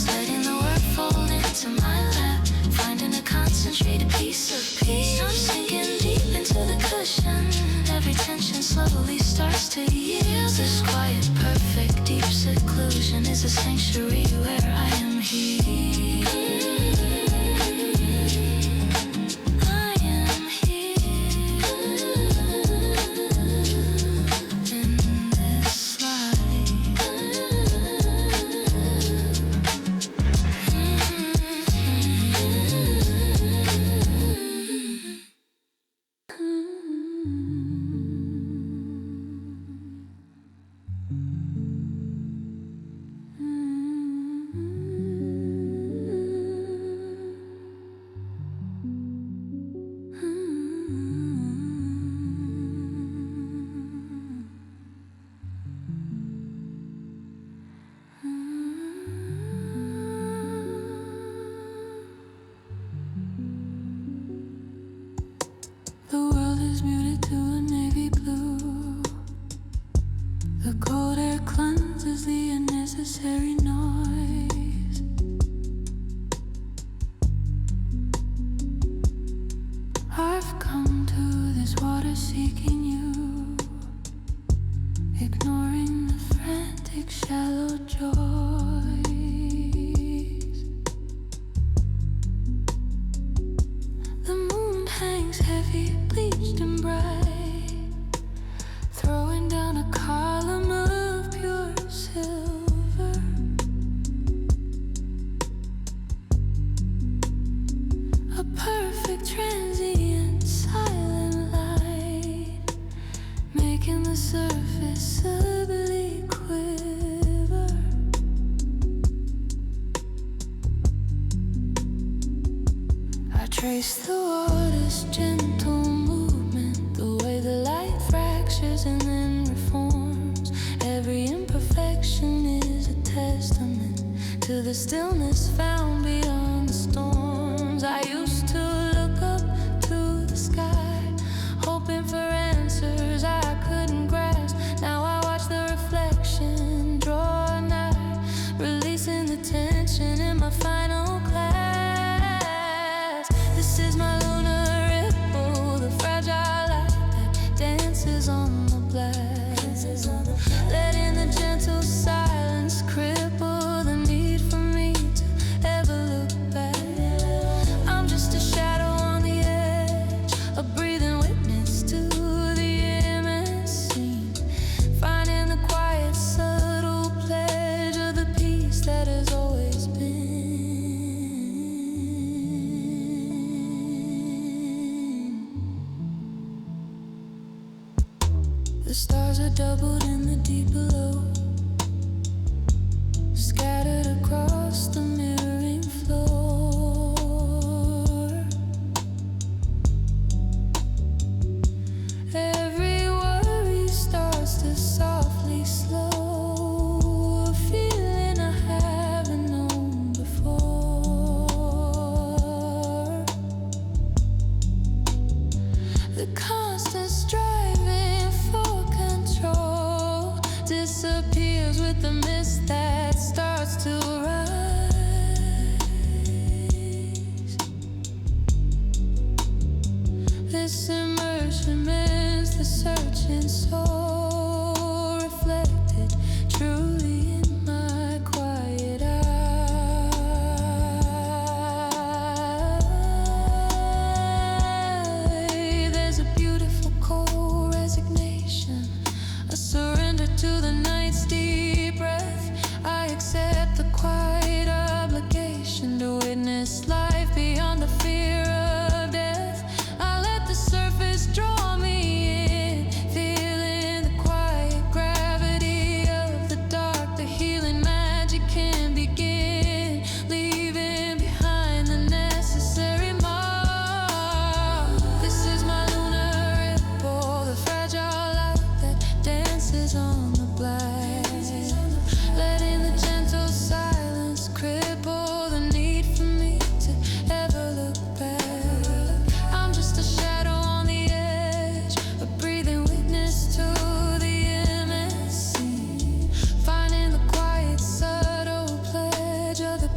Letting the world fold into my lap, finding a concentrated piece of peace. I'm sinking deep into the cushion, every tension slowly starts to yield. This quiet, perfect, deep seclusion is a sanctuary where I am here. I am here in this light. The world is muted to a navy blue. The cold air cleanses the unnecessary noise. I've come to this water seeking you, ignoring the frantic shallow joys. The moon hangs heavy, bleached and bright, throwing down a column of pure silver. A perfect transient silent light, making the surface subtly quiver. I trace the water's gentle movement, the way the light fractures and then reforms. Every imperfection is a testament to the stillness found beyond the storms. I used to look up to the sky, hoping for answers I couldn't grasp. Now I watch the reflection draw nigh, releasing the tension in my final class. This is my lunar ripple, the fragile light that dances on the blast, letting the gentle silence cripple the need for me to ever look back. I'm just a shadow on the edge, a breathing witness to the immense scene, finding the quiet, subtle pledge of the peace that has always been. The stars are doubled in the deep below, scattered across the mirroring floor. Every worry starts to softly slow, a feeling I haven't known before. The constant striving for control disappears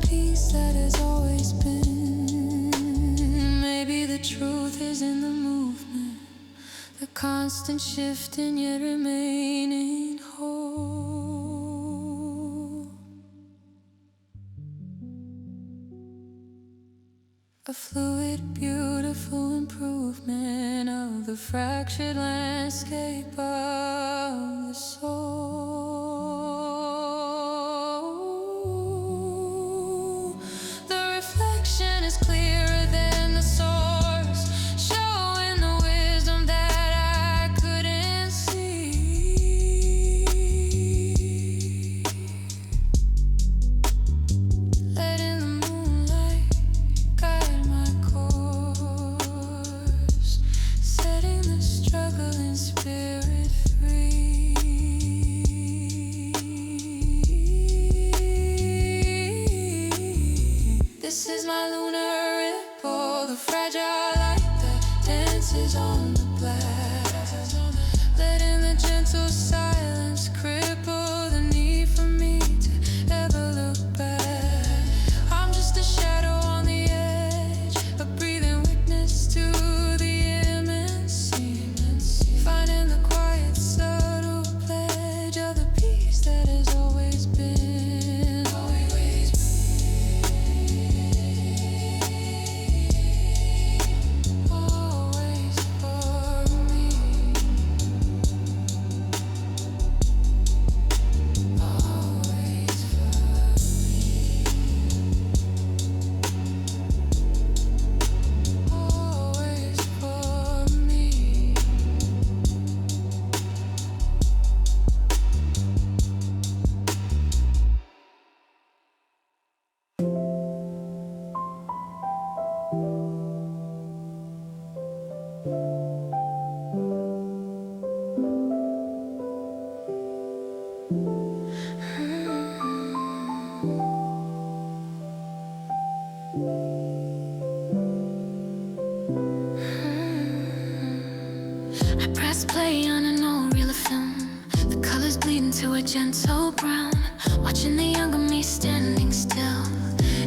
peace that has always been. Maybe the truth is in the movement, the constant shifting yet remaining whole. A fluid, beautiful improvement of the fractured landscape of the soul. The reflection is clearer than the source, showing the wisdom that I couldn't see. Letting the moonlight guide my course, setting the struggling spirit free. This is my lunar ripple, the fragile light that dances on the black, letting the gentle silence cripple the need for me to ever look back. I'm just a shadow on the edge, a breathing witness to the immensity, finding the quiet, subtle pledge of the peace that has always been, always always for me, always for always for me. I press play on an old reel of film, the colors bleeding to a gentle brown, watching the younger me standing still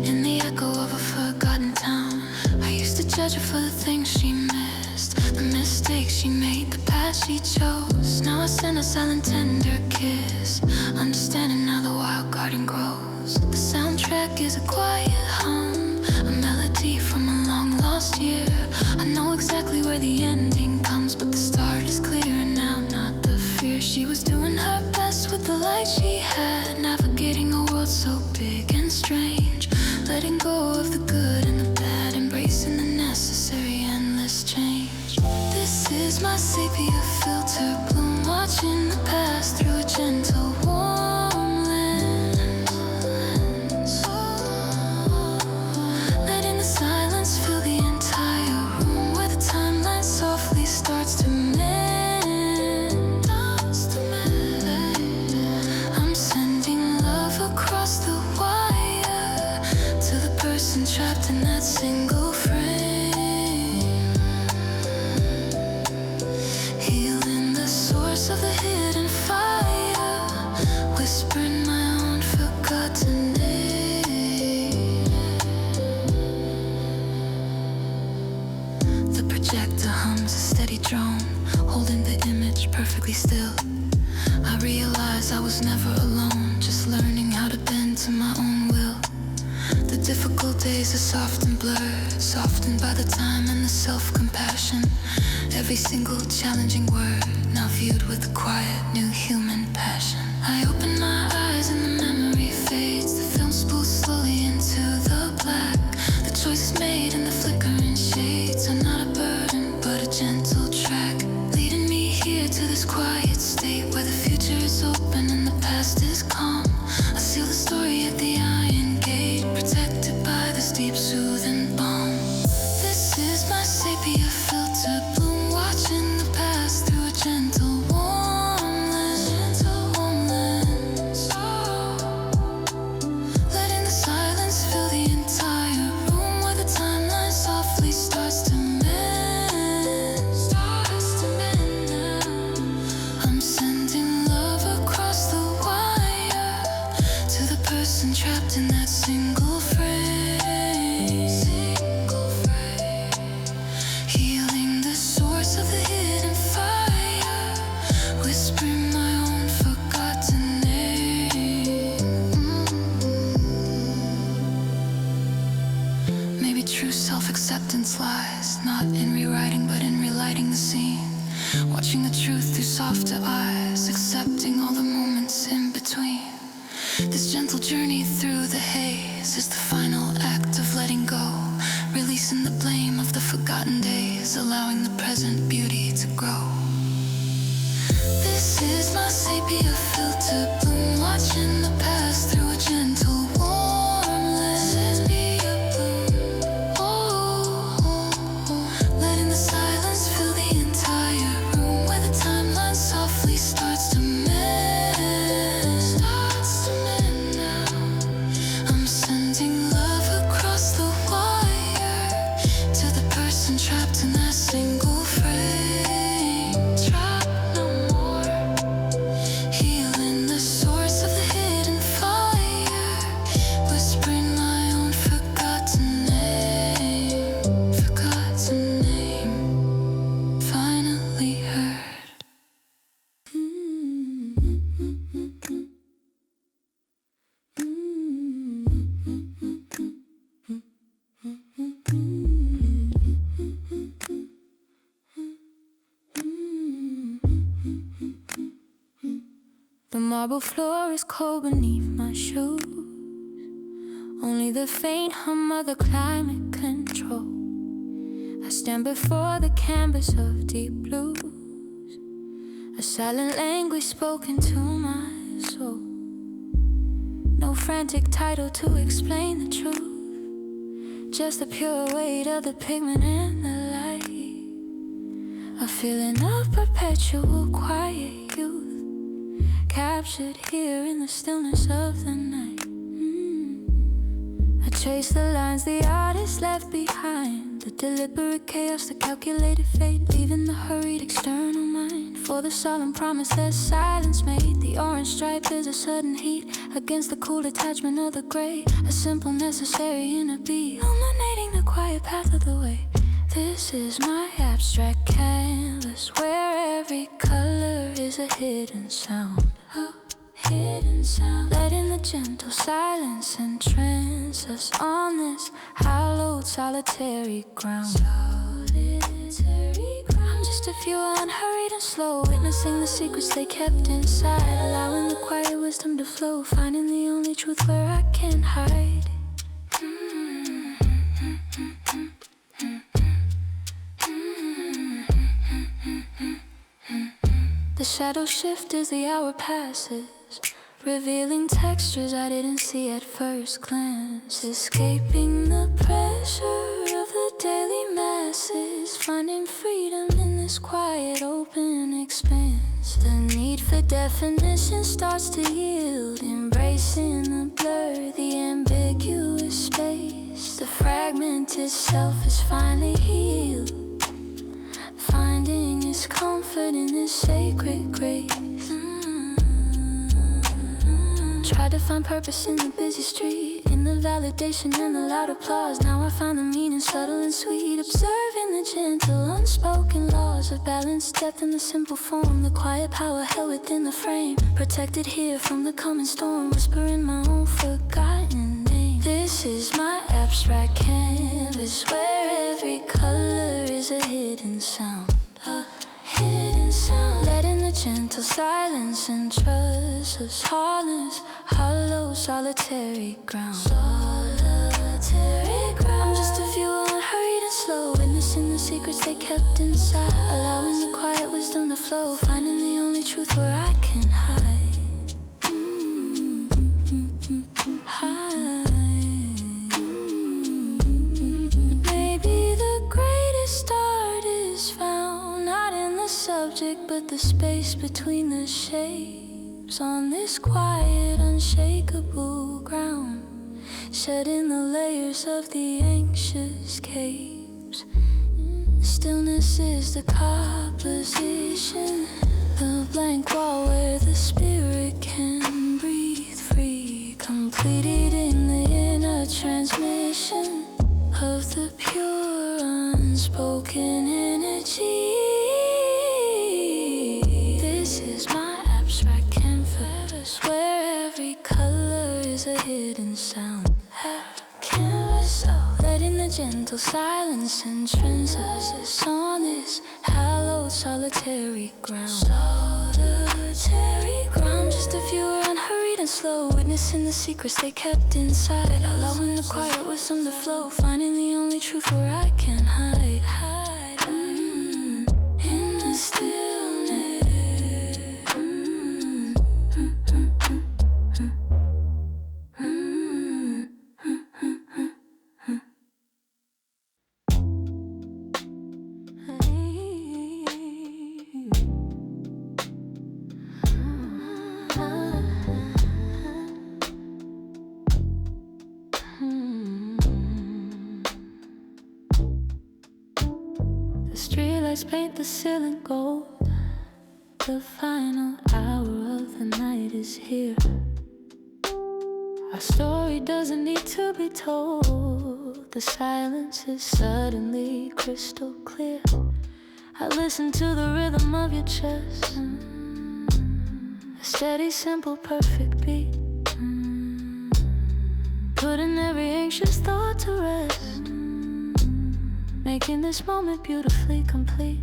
in the echo of a forgotten town. I used to judge her for the things she missed, the mistakes she made, the path she chose. Now I send a silent tender kiss, understanding how the wild garden grows. The soundtrack is a quiet hum, a melody from a long lost year. I know exactly where the ending comes, but the start is clear now, not the fear. She was doing her best with the light she had, navigating a world so big and strange, letting go of the good and the bad, embracing the necessary endless change. This is my sepia filter bloom, watching the past through a gentle warm lens, letting the silence fill the entire room, where the timeline softly starts to mend. I'm sending love across the wire to the person trapped in that single frame, healing the source of the hidden fire, whispering my own forgotten name. The projector hums a steady drone, holding the image perfectly still. I realized I was never alone, just learning how to bend to my own will. The difficult days are soft and blurred, softened by the time and the self-compassion. Every single challenging word now viewed with a quiet new human passion. I open my eyes and the memory fades, the film spools slowly into the black. The choices made and the flickering shades are not a burden but a gentle track, leading me here to this quiet state where the future is open and the past is calm. I seal the story at the iron gate, protected by this deep soothing balm. This is my sepia filter bloom, watching the past through a gentle warm lens, letting the silence fill the entire room, where the timeline softly starts to mend. I'm sending love across the wire to the person trapped in that single true self-acceptance lies, not in rewriting but in relighting the scene. Watching the truth through softer eyes, accepting all the moments in between. This gentle journey through the haze is the final act of letting go, releasing the blame of the forgotten days, allowing the present beauty to grow. This is my sepia filter bloom, watching the past through a gentle warm lens. Sepia bloom, letting the silence fill the entire room, where the timeline softly starts to mend. Starts to mend now. I'm sending love across the wire to the person trapped in that single frame. Trapped no more, healing the source of the hidden fire, whispering my own forgotten name. Forgotten name, finally heard. The marble floor is cold beneath my shoes. Only the faint hum of the climate control. I stand before the canvas of deep blues, a silent language spoken to my soul. No frantic title to explain the truth, just the pure weight of the pigment and the light. A feeling of perpetual quiet youth, captured here in the stillness of the night. I trace the lines the artist left behind, the deliberate chaos, the calculated fate, leaving the hurried external mind for the solemn promise that silence made. The orange stripe is a sudden heat against the cool detachment of the gray, a simple necessary inner beat, illuminating the quiet path of the way. This is my abstract canvas, where every color is a hidden sound. A hidden sound, letting the gentle silence entrance us on this hallowed solitary ground. I'm just a few unhurried and slow, witnessing the secrets they kept inside, allowing the quiet wisdom to flow, finding the only truth where I can hide. The shadows shift as the hour passes, revealing textures I didn't see at first glance, escaping the pressure of the daily masses, finding freedom in this quiet open expanse. The need for definition starts to yield, embracing the blur, the ambiguous space. The fragmented self is finally healed, finding its comfort in this sacred grace. Tried to find purpose in the busy street, in the validation and the loud applause. Now I find the meaning subtle and sweet, observing the gentle unspoken laws of balance, depth in the simple form, the quiet power held within the frame, protected here from the coming storm, whispering my own forgotten name. This is my abstract canvas, where every color is a hidden sound. A hidden sound, letting the gentle silence entrust us, harness hollow solitary ground. Solitary ground. I'm just a few unhurried and slow, witnessing the secrets they kept inside, allowing the quiet wisdom to flow, finding the only truth where I can hide. Maybe the greatest art is found not in the subject, but the space between the shapes on this quiet, unshakable ground, shedding the layers of the anxious capes. Stillness is the composition, the blank wall where the spirit can breathe free, completed in the inner transmission of the pure unspoken energy. This is my abstract canvas, where every color is a hidden sound. Canvas, letting the a gentle silence entrances on this hallowed solitary ground. Solitary ground, just a few were unhurried and slow, witnessing the secrets they kept inside, allowing the quiet wisdom to flow, finding the only truth where I can hide. In the stillness. Streetlights paint the ceiling gold. The final hour of the night is here. Our story doesn't need to be told. The silence is suddenly crystal clear. I listen to the rhythm of your chest, a steady, simple, perfect beat, putting every anxious thought to rest, making this moment beautifully complete.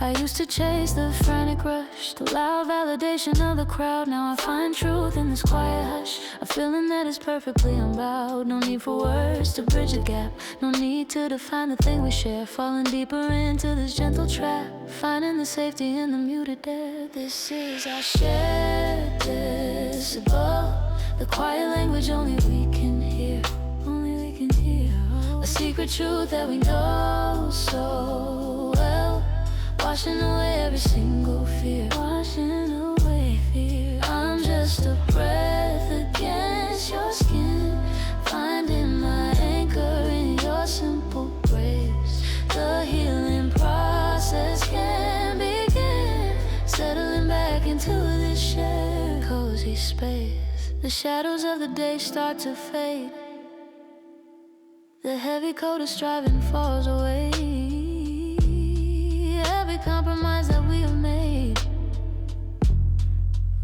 I used to chase the frantic rush, the loud validation of the crowd. Now I find truth in this quiet hush, a feeling that is perfectly unbowed. No need for words to bridge the gap, no need to define the thing we share. Falling deeper into this gentle trap, finding the safety in the muted air. This is our shared decibel, the quiet language only we can hear. Only we can hear. A secret truth that we know so well, washing away every single fear. Washing away fear. I'm just a breath against your skin, finding my anchor in your simple grace. The healing process can begin, settling back into this shared cozy space. The shadows of the day start to fade, the heavy coat of striving falls away. Every compromise that we have made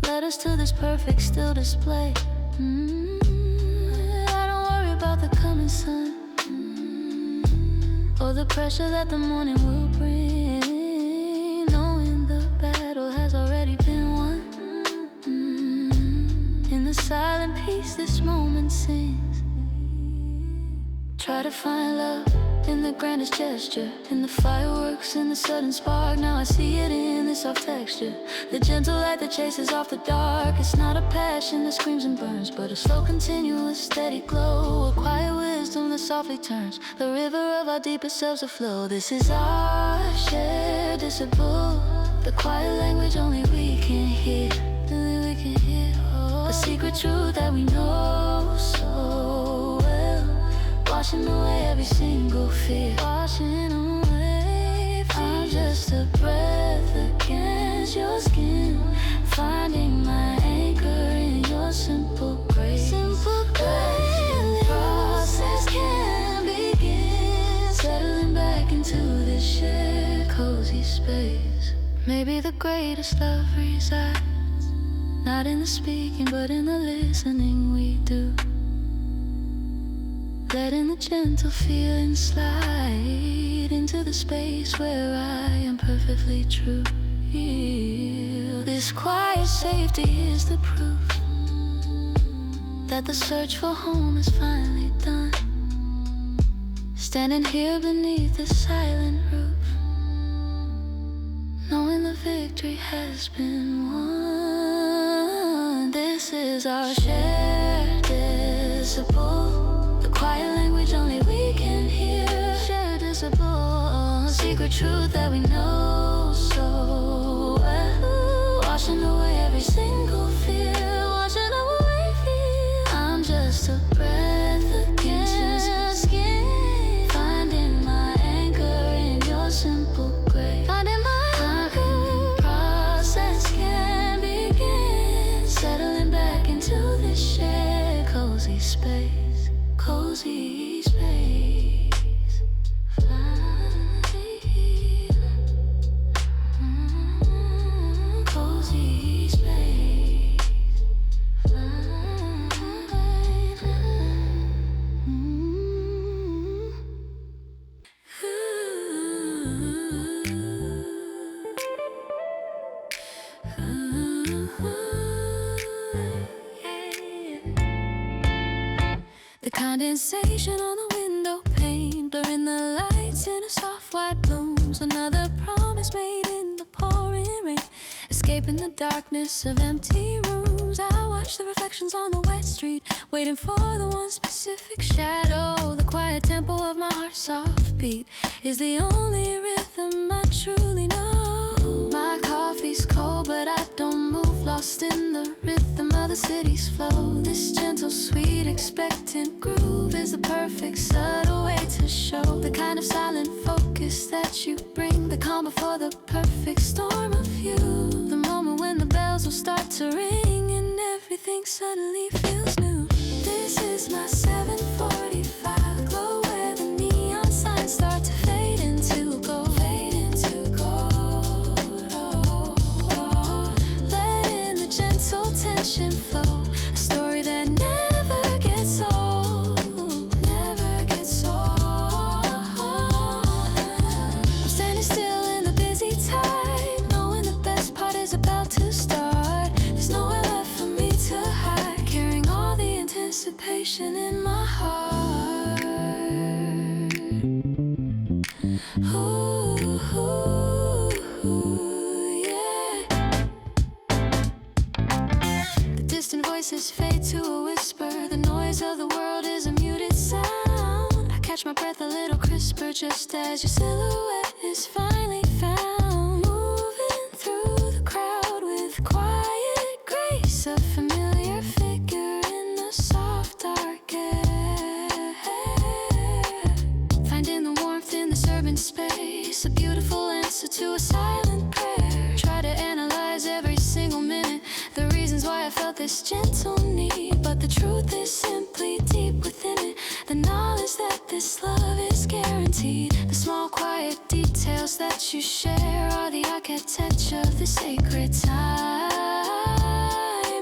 led us to this perfect still display. I don't worry about the coming sun, or the pressure that the morning will bring, knowing the battle has already been won. In the silent peace this moment sings. Try to find love in the grandest gesture, in the fireworks, in the sudden spark. Now I see it in the soft texture, the gentle light that chases off the dark. It's not a passion that screams and burns, but a slow, continuous, steady glow, a quiet wisdom that softly turns the river of our deepest selves to flow. This is our shared decibel, the quiet language only we can hear. Only we can hear. A secret truth that we know so well, washing away every single fear. Washing away fear. I'm just a breath against your skin, finding my anchor in your simple grace. Simple grace. The process can begin, settling back into this shared cozy space. Maybe the greatest love resides not in the speaking, but in the listening we do, letting the gentle feeling slide into the space where I am perfectly true. Yeah. This quiet safety is the proof that the search for home is finally done. Standing here beneath the silent roof, knowing the victory has been won. This is our shared decibel, the quiet language only we can hear. Shared decibel, secret truth that we know so well, washing away every single fear. Washing away fear. I'm just a breath against your skin, finding my anchor in your simple grace. Finding my anchor. Process can begin, settling back into this shared cozy space. Cozy space. Cozy space. Condensation on the window pane, blurring the lights in a soft white blooms. Another promise made in the pouring rain, escaping the darkness of empty rooms. I watch the reflections on the wet street, waiting for the one specific shadow. The quiet tempo of my heart's soft beat is the only rhythm I truly know. My coffee's cold, but I don't move, lost in the rhythm of the city's flow. This gentle, sweet, expectant groove is the perfect, subtle way to show the kind of silent focus that you bring, the calm before the perfect storm of you. The moment when the bells will start to ring and everything suddenly feels new. This is my 7:45 glow, where the neon signs start to fade into gold. Letting the gentle tension flow, a story that never gets old, never gets old. I'm standing still in the busy tide, knowing the best part is about to start. There's nowhere left for me to hide, carrying all the anticipation in my heart. Ooh, yeah. The distant voices fade to a whisper, the noise of the world is a muted sound. I catch my breath a little crisper just as your silhouette is finally found. Moving through the crowd with quiet grace, a familiar figure in the soft dark air. Finding the warmth in this urban space, a beautiful answer to a silent prayer. Try to analyze every single minute, the reasons why I felt this gentle need, but the truth is simply deep within it, the knowledge that this love is guaranteed. The small quiet details that you share are the architecture of the sacred time,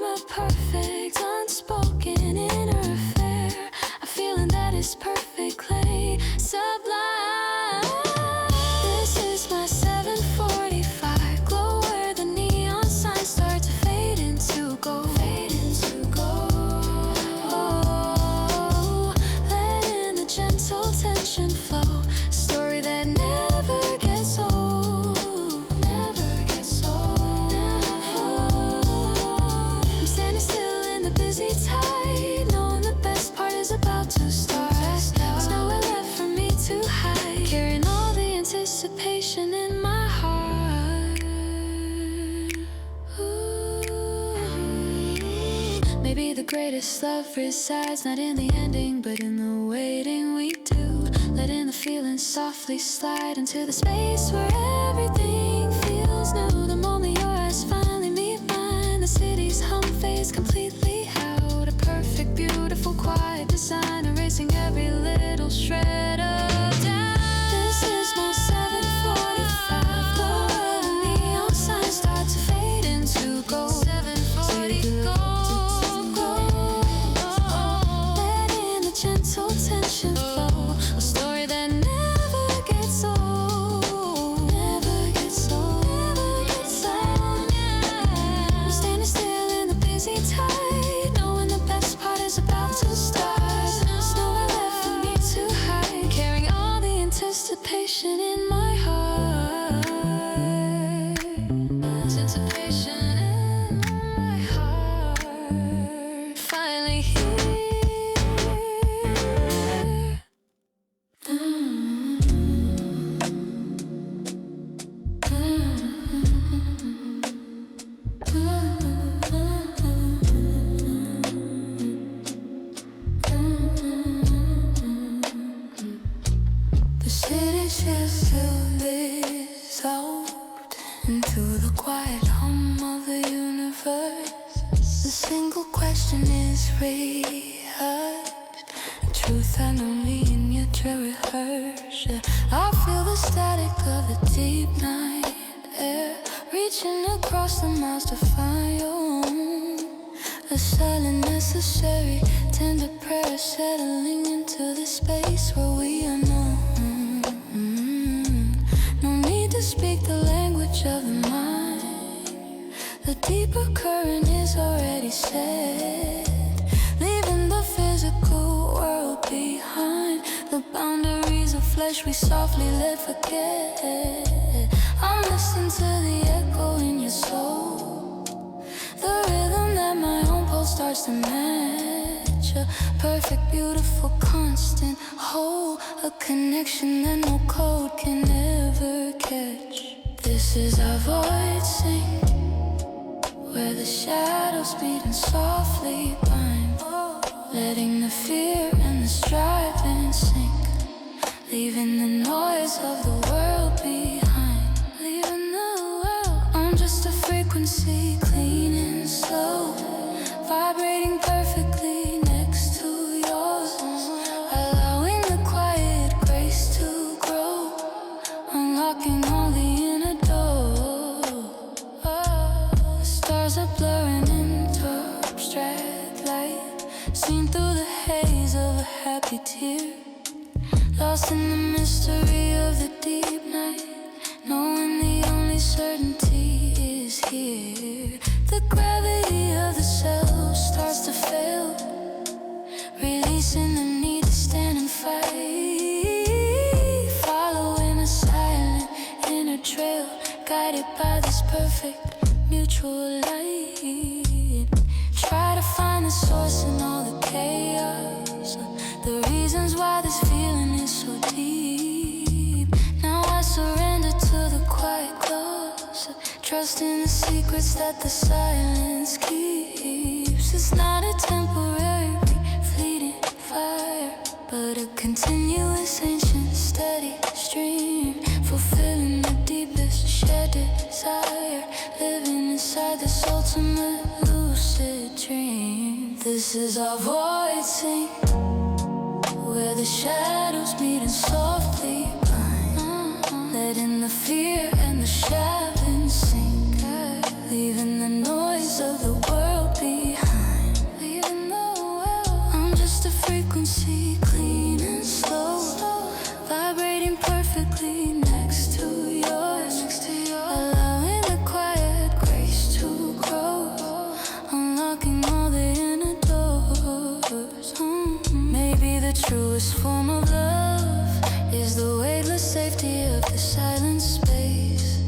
a perfect unspoken inner affair, a feeling that is perfectly sublime. This is my 7:45 glow, where the neon signs start to fade into gold. Letting the gentle tension flow, a story that never gets old, never gets old. I'm standing still in the busy tide, knowing the best part is about to start. There's nowhere left for me to hide, carrying all the anticipation in my heart. Ooh. Maybe the greatest love resides not in the ending, but in the waiting we do, letting the feeling softly slide into the space where everything feels new. The moment your eyes finally meet mine, the city's hum fades completely out, a perfect, beautiful, quiet design, erasing every little shred of doubt. This is my 7:45 glow, where the neon signs start to fade into gold. 7:40 gold, letting the gentle tension flow, a story that never gets old, never gets old, never gets old. I'm standing still in the busy tide, knowing the best part is about to start. There's nowhere left for me to hide, carrying all the anticipation in my heart. Anticipation in my heart. Finally here. The city shifts to dissolved into the quiet hum of the universe. The single question is rehearsed, the truth I know me and yet to rehearse. Yeah, I feel the static of the deep night air, reaching across the miles to find your home. A silent necessary, tender prayer settling into the space where we are known. No need to speak the language of the mind, the deeper current is already set, leaving the physical world behind the boundaries of flesh we softly let forget. I'm listening to the echo in your soul, the rhythm that my own pulse starts to match. A perfect, beautiful, constant whole, a connection that no code can ever catch. This is our void sync, where the shadows meet and softly bind, letting the fear and the striving sink, leaving the noise of the world behind. Leaving the world. I'm just a frequency, clean and slow, vibrating perfectly next to yours, allowing the quiet grace to grow, unlocking all the inner doors. The stars are blurring into abstract light, seen through the haze of a happy tear, lost in the mystery of the deep night, knowing the only certainty is here. The gravity of the self starts to fail, releasing the need to stand and fight, following a silent inner trail, guided by this perfect mutual light. Try to find the source in all the chaos, the reasons why this feeling is so deep. Now I surrender to the quiet close, trusting the secrets that the silence keeps. It's not a temporary, fleeting fire, but a continuous, ancient, steady stream, fulfilling the deepest shared desire, living inside this ultimate lucid dream. This is our void sync, where the shadows meet and softly bind, letting the fear and the shadow sink, leaving the noise of the world behind. Leaving the world. I'm just a frequency, clean and slow, vibrating perfectly next to yours, allowing the quiet grace to grow, unlocking all the inner doors. Maybe the truest form of love is the weightless safety of the silent space,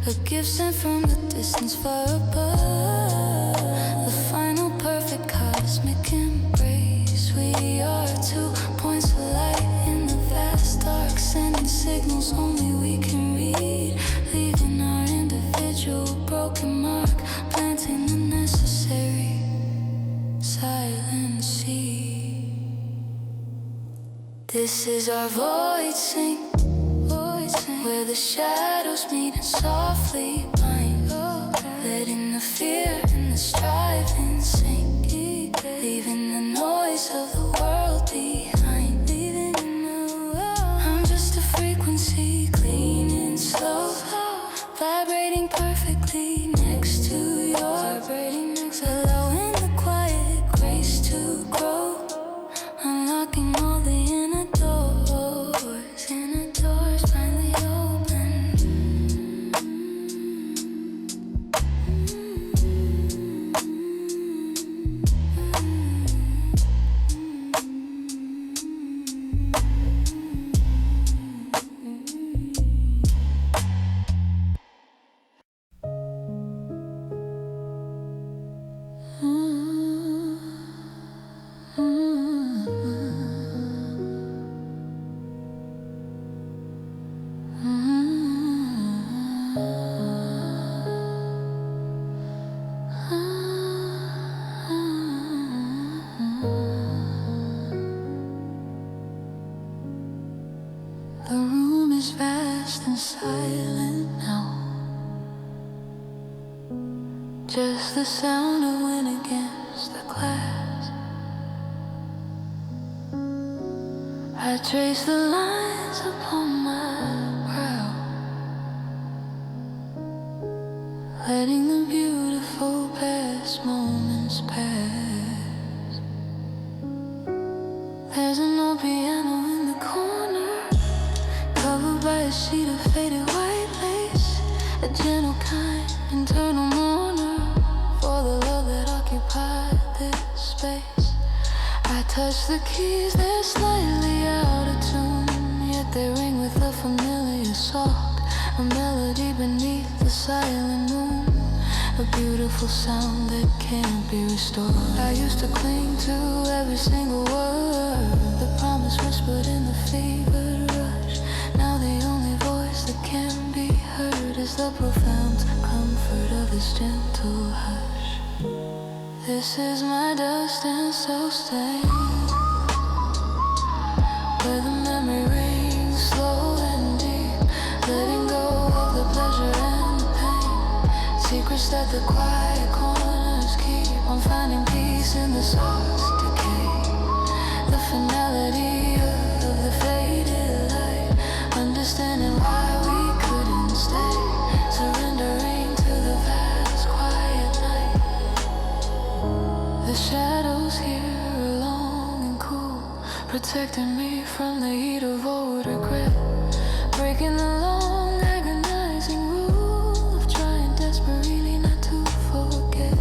a gift sent from the distance far above, the final perfect cosmic embrace. We are 2 points of light in the vast dark, sending signals only we can read, leaving our individual broken mark, planting the necessary silent seed. This is our void sync, where the shadows meet and softly bind, letting the fear and the striving sink, leaving the noise of the world behind. Leaving the world. I'm just a frequency, clean and slow, vibrating perfectly next to yours, allowing the quiet grace to grow, unlocking all the inner doors. Inner doors finally open. The room is vast and silent now, just the sound of wind against the glass. I trace the lines upon my brow, letting the beautiful past moments pass. There's an old piano in the corner, covered by a sheet of faded white lace, a gentle kind, internal mourner for the love that occupied this space. I touch the keys, they're slightly out of tune, yet they ring with a familiar soft, a melody beneath the silent moon, a beautiful sound that can't be restored. I used to cling to every single word, the promise whispered in the fevered rush. Now the only voice that can be heard is the profound comfort of this gentle hush. This is my dust and soul stain, where the memory rings slow and deep, letting go of the pleasure and the pain. Secrets that the quiet corners keep. I'm finding peace in the soft decay, the finality of the faded light, understanding why we couldn't stay, surrendering to the vast quiet night. The shadows here are long and cool, protecting me from the heat of old regret, breaking the long agonizing rule of trying desperately not to forget.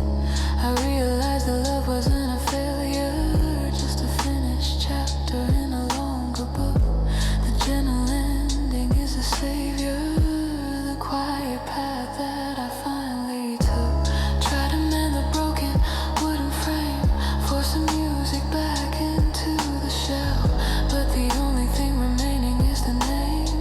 I realized that love wasn't a failure, just a finished chapter in a longer book. The gentle ending is the savior, the quiet path that I finally took. Try to mend the broken wooden frame, force the music back into the shell, but the only thing remaining is the name,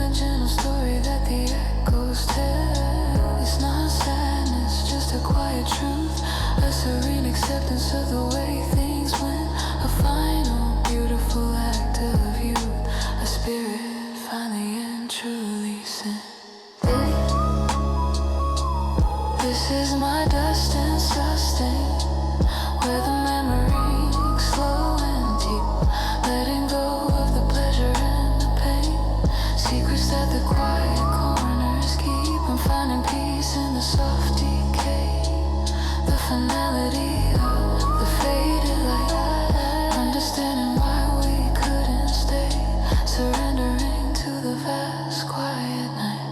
a gentle story that the echoes tell. It's not sadness, just a quiet truth, a serene acceptance of the way things went, a final beautiful act of youth, a spirit finally and truly sent. This is my dust and sustain, where the memory slow and deep, letting go of the pleasure and the pain. Secrets that the quiet corners keep. I'm finding peace in the soft decay, the finality of the faded light, understanding why we couldn't stay, surrendering to the vast quiet night.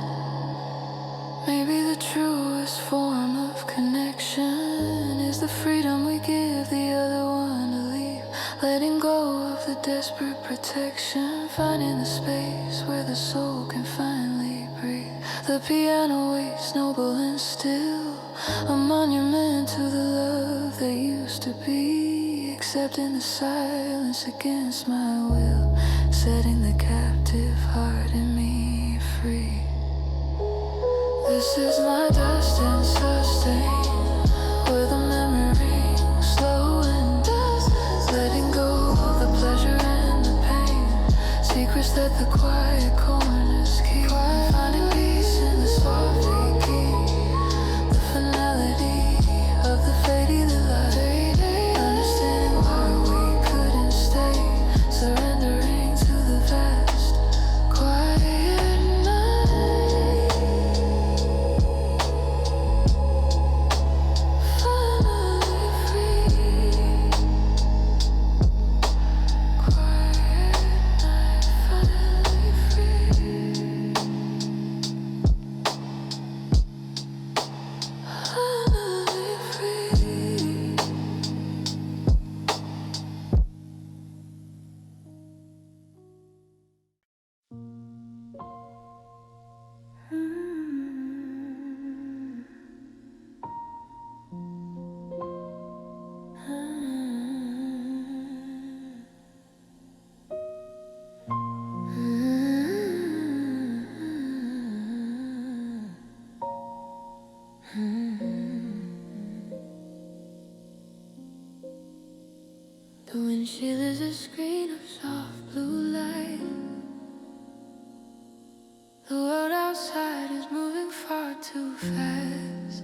Maybe the truest form of connection is the freedom we give the other one to leave, letting go of the desperate protection, finding the space where the soul can finally breathe. The piano waits noble and still, a monument to the love that used to be, accepting the silence against my will, setting the captive heart in me free. This is my dust and sustain, where the memory slow and deep, letting go of the pleasure and the pain. Secrets that the quiet corners keep. Finding peace in the soft key, the finality of the faded light, understanding why we couldn't stay, surrendering to the vast quiet night. Finally free, quiet night, finally free, finally free. The windshield is a screen of soft blue light. The world outside is moving far too fast.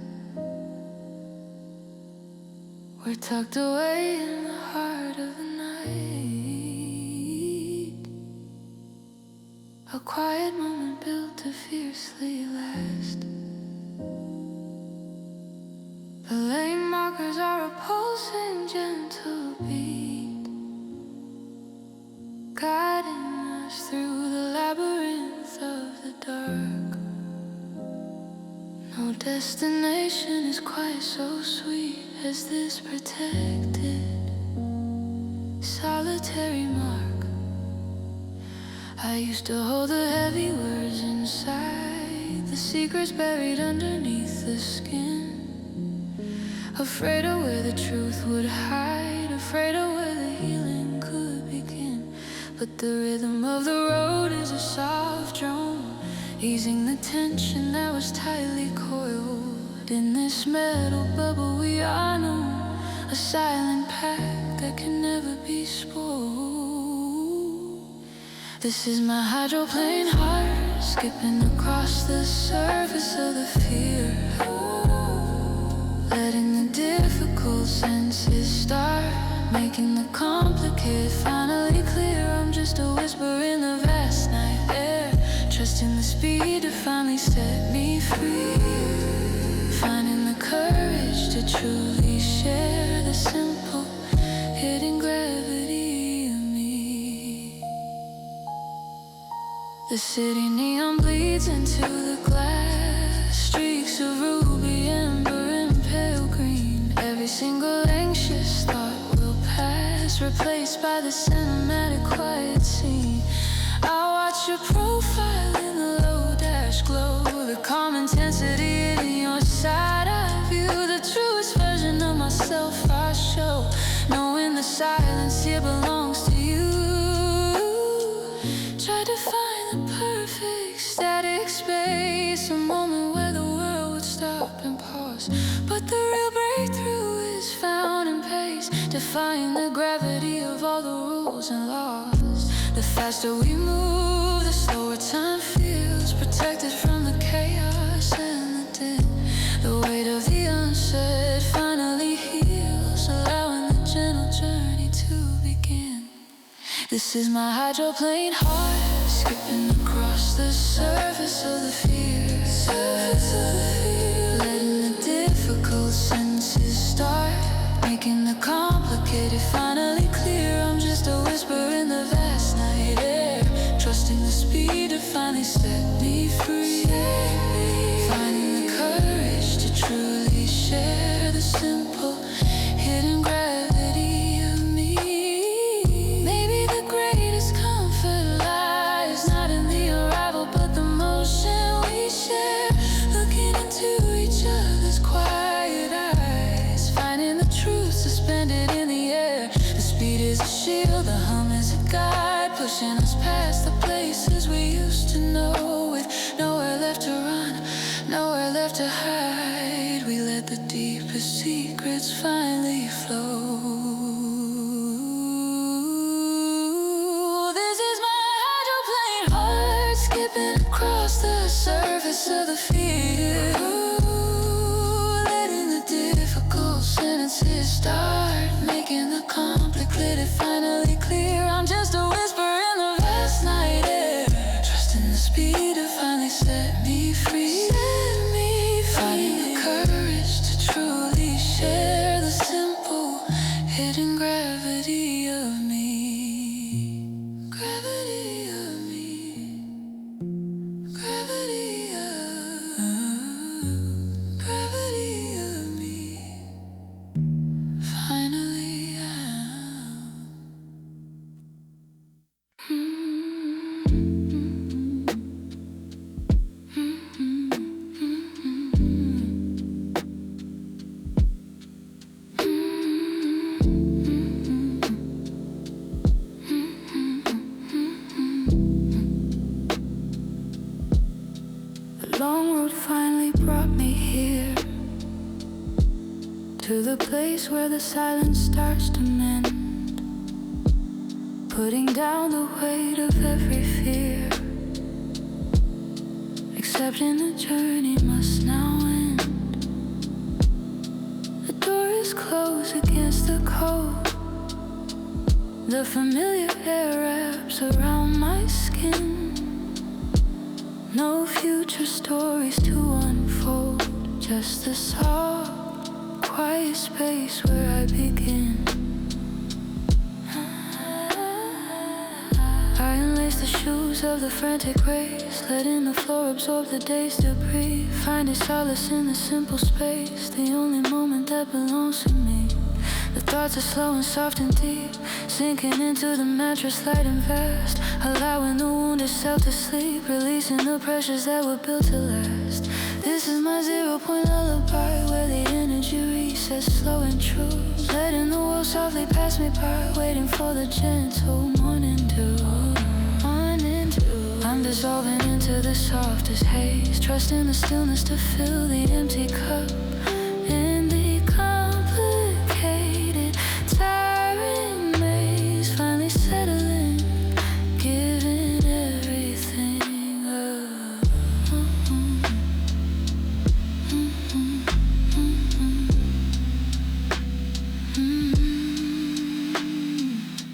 We're tucked away in the heart of the night, a quiet moment built to fiercely last. The lane markers are a pulsing gentle beat, guiding us through the labyrinth of the dark. No destination is quite so sweet as this protected solitude. solitary mark. I used to hold the heavy words inside, the secrets buried underneath the skin. Afraid of where the truth would hide, afraid of where the healing could begin. But the rhythm of the road is a soft drum, easing the tension that was tightly coiled. In this metal bubble we are known, a silent pact that can never be spoiled. This is my hydroplane heart, skipping across the surface of the fear, letting the difficult senses start, making the complicated finally clear. I'm just a whisper in the vast night air, trusting the speed to finally set me free, finding the courage to truly share the simple hidden gravity of me. The city neon bleeds into the glass, streaks of ruby, amber and pale green. Every single anxious thought will pass, replaced by the cinematic quiet scene. I watch your profile in the low dash glow, the calm intensity in your side eye view, the truest version of myself I show, knowing the silence here belongs to you. Try to find the perfect static space, a moment where the world would stop and pause, but the real breakthrough is found in pace, defying the gravity of all the rules and laws. The faster we move, the slower time feels, protected from the chaos and the din. The weight of the unsaid finally heals, allowing the gentle journey to begin. This is my hydroplane heart, skipping across the surface of the fear, letting the difficult senses start, making the complicated finally clear. I'm just a whisper in the vast night air, trusting the speed to finally set me free, finding the courage to truly share the simple hidden gravity of me. Maybe the greatest comfort lies not in the arrival but the motion we share, looking into each other's quiet eyes, finding the truth suspended in the air. The speed is a shield, the hum is a guide, pushing us past the places we used to know, with nowhere left to run, nowhere left to hide. We let the deepest secrets finally flow. This is my hydroplane heart, skipping across the surface of the field, letting the difficult sentences start, making the complicated finally clear. I'm just a whisper in the vast night air, trusting the speed to finally set me free, finding the courage to truly share the simple hidden gravity of me. Gravity of me. Gravity of gravity of me. Finally the long road finally brought me here, to the place where the silence starts to mend, putting down the weight of every fear, accepting the journey must now end. The door is closed against the cold, the familiar air wraps around my skin. No future stories to unfold, just the soft, quiet space where I begin. I unlace the shoes of the frantic race, letting the floor absorb the day's debris, finding solace in the simple space, the only moment that belongs to me. The thoughts are slow and soft and deep, sinking into the mattress light and vast, allowing the wounded self to sleep, releasing the pressures that were built to last. This is my 0-point lullaby, where the energy resets slow and true, letting the world softly pass me by, waiting for the gentle morning dew. Morning dew. I'm dissolving into the softest haze, trusting the stillness to fill the empty cup. In the complicated, tiring maze, finally settling, giving everything up.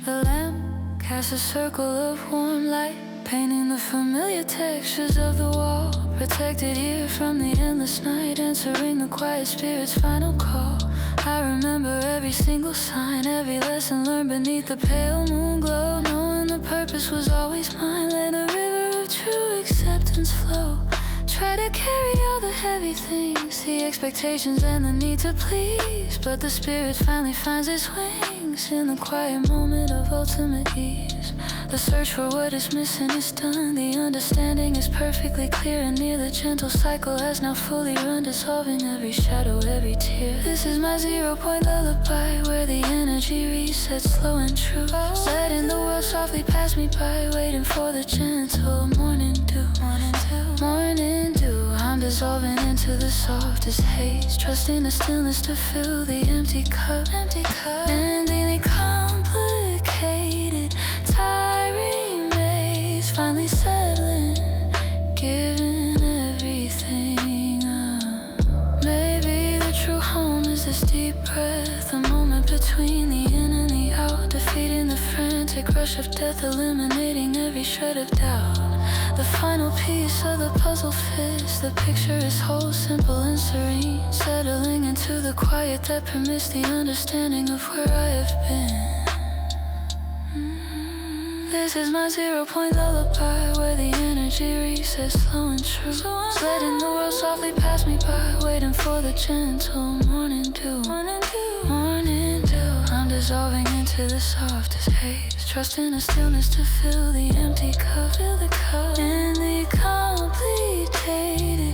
The lamp casts a circle of warm light, painting the familiar textures of the wall, protected here from the endless night, answering the quiet spirit's final call. I remember every single sign, every lesson learned beneath the pale moon glow, knowing the purpose was always mine. Let the river of true acceptance flow. Try to carry all the heavy things, the expectations and the need to please, but the spirit finally finds its wings in the quiet moment of ultimate ease. The search for what is missing is done, the understanding is perfectly clear and near. The gentle cycle has now fully run, dissolving every shadow, every tear. This is my 0-point lullaby, where the energy resets slow and true, letting the world softly pass me by, waiting for the gentle morning dew. Morning dew. Morning dew. I'm dissolving into the softest haze, trusting the stillness to fill the empty cup. Empty cup. And in the complicated, tiring maze, finally settling, giving everything up. Maybe the true home is this deep breath, the moment between the in and the out, defeating the frantic rush of death, eliminating every shred of doubt. The final piece of the puzzle fits, the picture is whole, simple and serene, settling into the quiet that permits the understanding of where I have been. This is my 0-point lullaby, where the energy resets slow and true, letting the world softly pass me by, waiting for the gentle morning dew. Morning dew. Morning dew. I'm dissolving into the softest haze, trusting the stillness to fill the empty cup. Fill the cup. In the complicated,